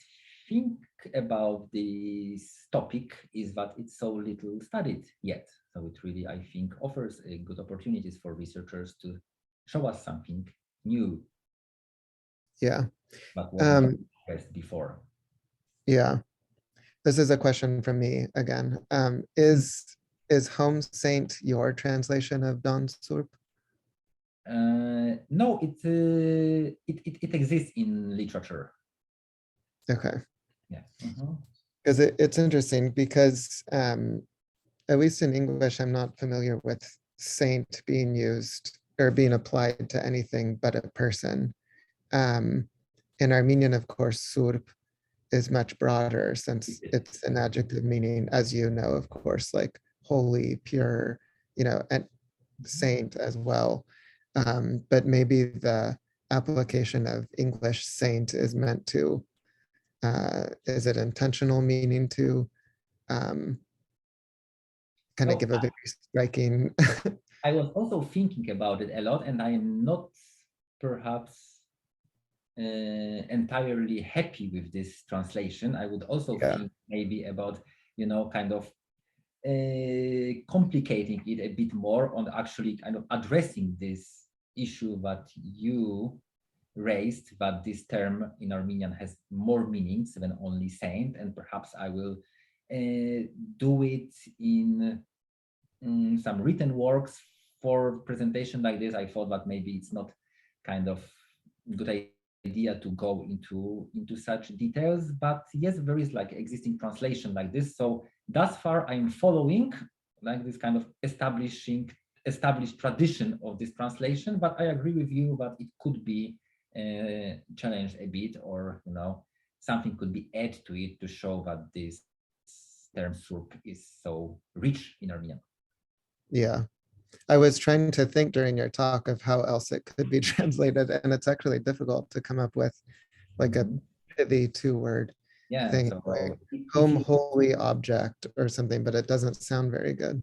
thing about this topic is that it's so little studied yet. So it really, I think, offers good opportunities for researchers to show us something new. Yeah. But wasn't expressed before. Yeah. This is a question from me again. Is Home Saint your translation of Don Surp? No, it exists in literature. Okay. Yeah. Because it's interesting because at least in English, I'm not familiar with saint being used or being applied to anything but a person. In Armenian, of course, surp is much broader since it's an adjective meaning, as you know, of course, like holy, pure, and saint as well. But maybe the application of English saint is meant to, is it intentional meaning to kind of give a very striking. I was also thinking about it a lot, and I am not perhaps entirely happy with this translation. I would also think maybe about, kind of complicating it a bit more on actually kind of addressing this issue that you raised, that this term in Armenian has more meanings than only saint, and perhaps I will do it in some written works for presentation like this. I thought that maybe it's not kind of good idea to go into such details, but yes, there is like existing translation like this. So thus far I'm following like this kind of established tradition of this translation, but I agree with you that it could be challenged a bit, or something could be added to it to show that this term surp is so rich in Armenian. Yeah, I was trying to think during your talk of how else it could be translated, and it's actually difficult to come up with like a pithy two-word thing, so like home holy object or something, but it doesn't sound very good.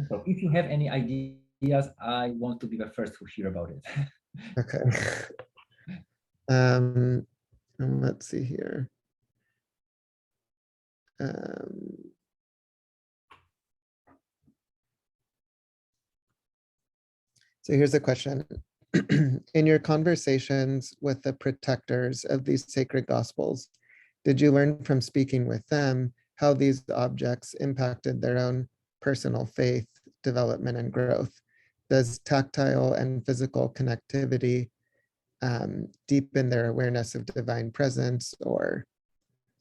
So if you have any ideas, I want to be the first to hear about it. Okay. And let's see here. So here's a question. In your conversations with the protectors of these sacred gospels, did you learn from speaking with them how these objects impacted their own personal faith, development, and growth. Does tactile and physical connectivity deepen their awareness of divine presence or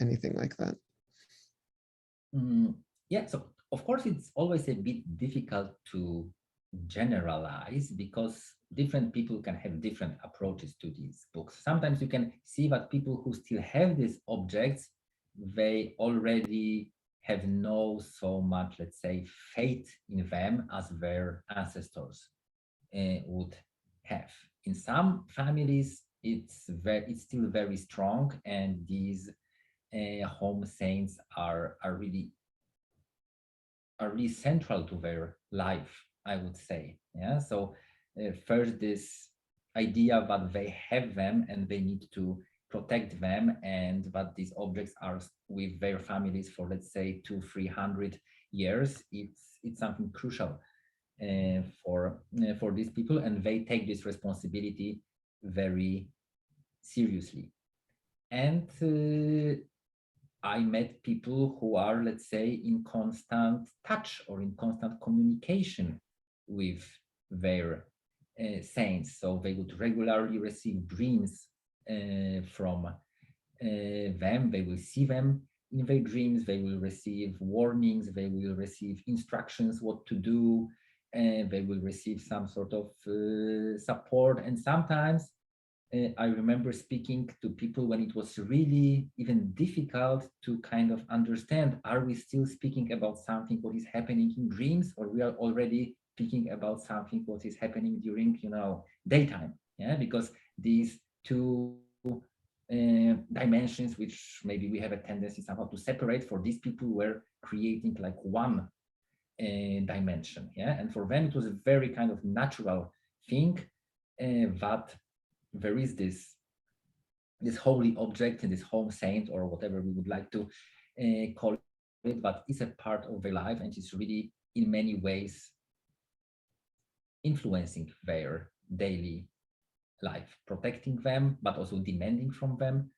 anything like that? Yeah, so of course it's always a bit difficult to generalize because different people can have different approaches to these books. Sometimes you can see that people who still have these objects, they already have no so much, let's say, faith in them as their ancestors would have. In some families, it's still very strong, and these home saints are really central to their life, I would say. Yeah. So first, this idea that they have them and they need to protect them, and that these objects are with their families for, let's say, 200-300 years. It's something crucial for these people, and they take this responsibility very seriously. And I met people who are, let's say, in constant touch or in constant communication with their saints. So they would regularly receive dreams from them. They will see them in their dreams. They will receive warnings. They will receive instructions what to do. And they will receive some sort of support. And sometimes I remember speaking to people when it was really even difficult to kind of understand, are we still speaking about something what is happening in dreams, or we are already speaking about something what is happening during, daytime? Yeah, because these two dimensions, which maybe we have a tendency somehow to separate, for these people were creating like one dimension. Yeah, and for them it was a very kind of natural thing that there is this holy object and this home saint, or whatever we would like to call it, but it's a part of their life, and it's really in many ways influencing their daily life, protecting them, but also demanding from them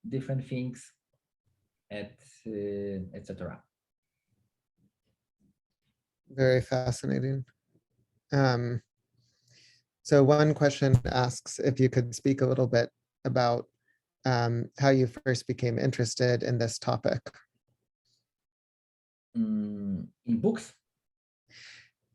different things, etc. Very fascinating. So one question asks if you could speak a little bit about how you first became interested in this topic. In books?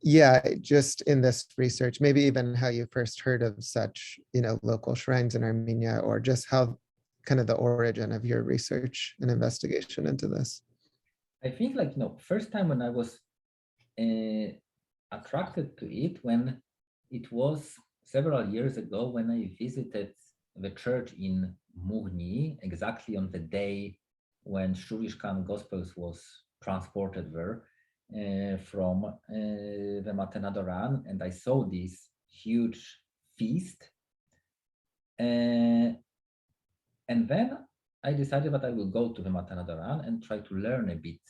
Yeah, just in this research, maybe even how you first heard of such, local shrines in Armenia, or just how kind of the origin of your research and investigation into this. I think first time when I was attracted to it, when it was several years ago when I visited the church in Mughni, exactly on the day when Shurirish Gospels was transported there from the Matanadoran, and I saw this huge feast. And then I decided that I will go to the Matanadoran and try to learn a bit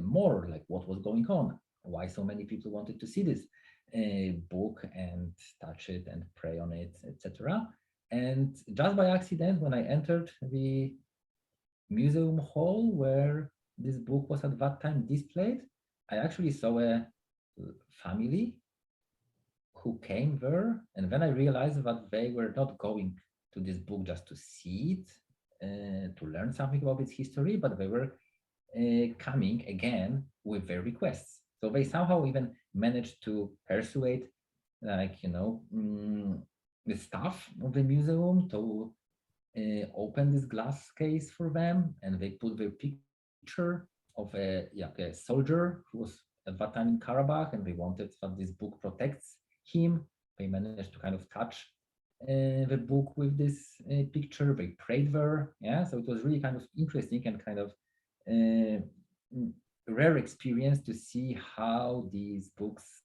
more, like what was going on, why so many people wanted to see this book and touch it and pray on it, etc. And just by accident, when I entered the museum hall where this book was at that time displayed, I actually saw a family who came there, and then I realized that they were not going to this book just to see it, to learn something about its history, but they were coming again with their requests. So they somehow even managed to persuade, the staff of the museum to open this glass case for them, and they put their picture of a soldier who was at that time in Karabakh, and they wanted that this book protects him. They managed to kind of touch the book with this picture. They prayed there. Yeah, so it was really kind of interesting and kind of rare experience to see how these books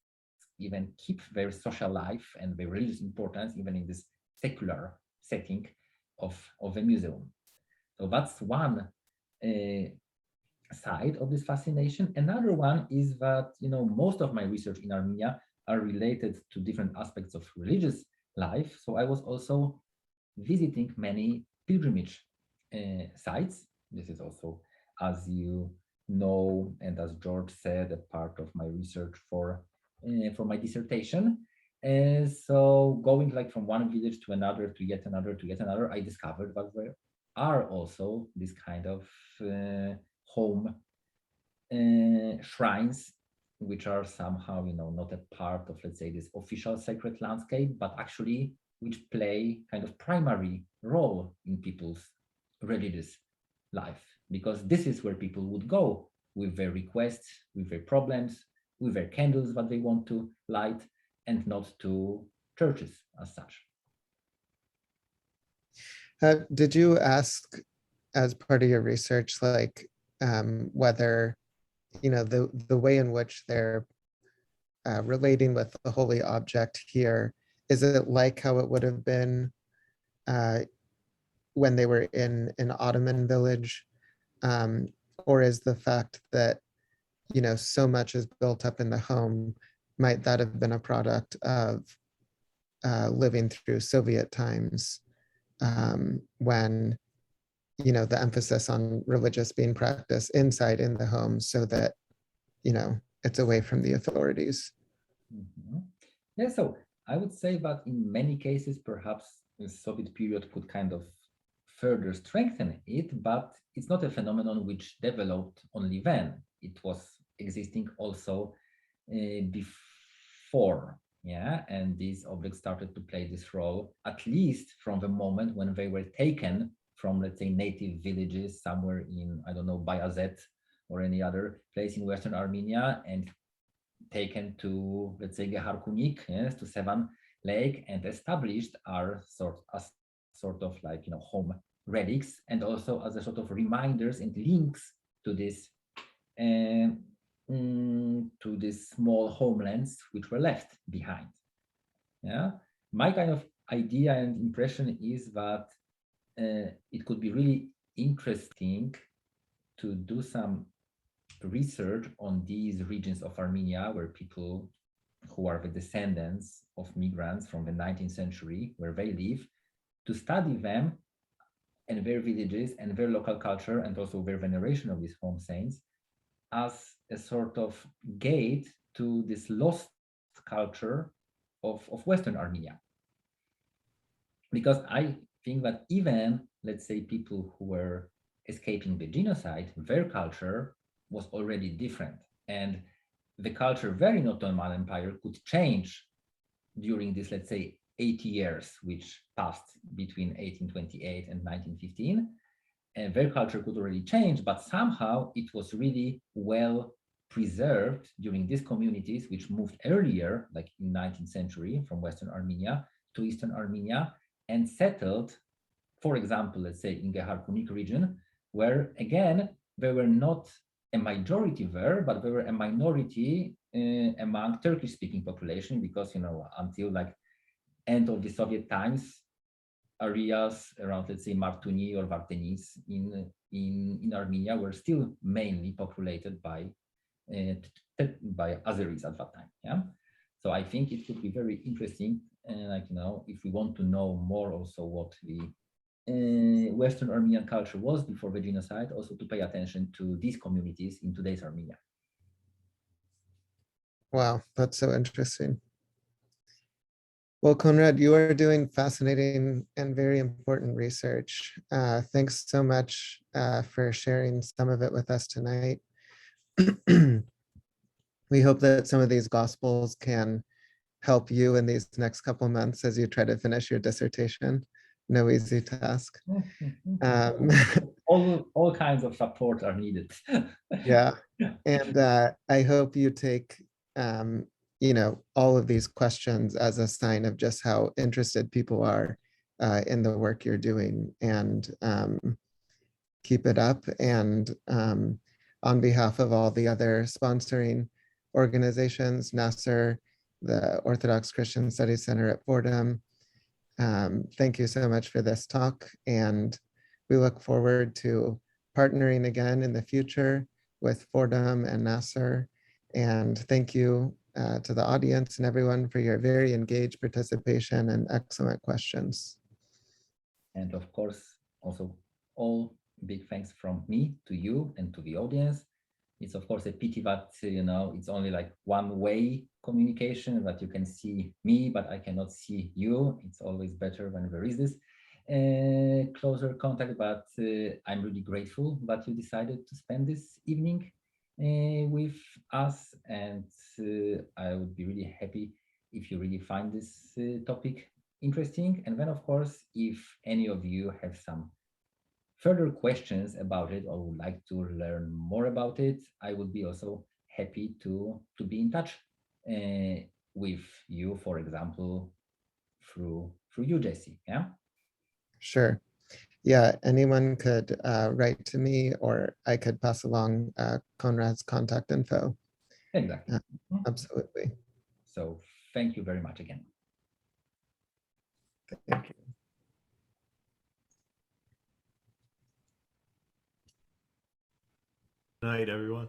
even keep their social life and their religious importance even in this secular setting of a museum. So that's one side of this fascination. Another one is that most of my research in Armenia are related to different aspects of religious life. So I was also visiting many pilgrimage sites. This is also as you know, and as George said, a part of my research for my dissertation. So going like from one village to another, to yet another, to yet another, I discovered that there are also this kind of home shrines, which are somehow, not a part of, let's say, this official sacred landscape, but actually which play kind of primary role in people's religious life, because this is where people would go with their requests, with their problems, with their candles that they want to light, and not to churches as such. Did you ask, as part of your research, like whether, the way in which they're relating with the holy object here, is it like how it would have been when they were in an Ottoman village? Or is the fact that, so much is built up in the home, might that have been a product of living through Soviet times, when, the emphasis on religious being practiced inside in the home so that, it's away from the authorities? Yeah, so I would say that in many cases, perhaps the Soviet period could kind of further strengthen it, but it's not a phenomenon which developed only then. It was existing also before, yeah, and these objects started to play this role, at least from the moment when they were taken from, let's say, native villages somewhere in, I don't know, Bayazet or any other place in Western Armenia, and taken to, let's say, Geharkunik, yes, to Sevan Lake, and established are sort of like, home relics, and also as a sort of reminders and links to this small homelands which were left behind. Yeah, my kind of idea and impression is that it could be really interesting to do some research on these regions of Armenia where people who are the descendants of migrants from the 19th century, where they live, to study them and their villages and their local culture, and also their veneration of these home saints, as a sort of gate to this lost culture of Western Armenia. Because I think that even, let's say, people who were escaping the genocide, their culture was already different. And the culture there in Ottoman Empire could change during this, let's say, 80 years, which passed between 1828 and 1915. And their culture could already change, but somehow it was really well preserved during these communities, which moved earlier, like in 19th century, from Western Armenia to Eastern Armenia, and settled, for example, let's say in Geharkunik region, where again, there were not a majority there, but there were a minority among Turkish-speaking population, because, until like end of the Soviet times, areas around, let's say, Martuni or Vardenis in Armenia were still mainly populated by Azeris at that time. Yeah, so I think it would be very interesting, if we want to know more also what the Western Armenian culture was before the genocide, also to pay attention to these communities in today's Armenia. Wow, that's so interesting. Well, Konrad, you are doing fascinating and very important research. Thanks so much for sharing some of it with us tonight. We hope that some of these Gospels can help you in these next couple of months as you try to finish your dissertation. No easy task. All kinds of support are needed. Yeah, and I hope you take all of these questions as a sign of just how interested people are in the work you're doing, and keep it up. And on behalf of all the other sponsoring organizations, Nasser, the Orthodox Christian Studies Center at Fordham, thank you so much for this talk, and we look forward to partnering again in the future with Fordham and Nasser. And thank you to the audience and everyone for your very engaged participation and excellent questions. And of course, also all big thanks from me to you and to the audience. It's of course a pity that it's only like one-way communication, that you can see me, but I cannot see you. It's always better when there is this closer contact, but I'm really grateful that you decided to spend this evening with us, and I would be really happy if you really find this topic interesting. And then of course, if any of you have some further questions about it or would like to learn more about it, I would be also happy to be in touch with you, for example, through you, Jesse. Yeah. Sure. Yeah, anyone could write to me, or I could pass along Konrad's contact info. Exactly. Absolutely. So thank you very much again. Thank you. Good night, everyone.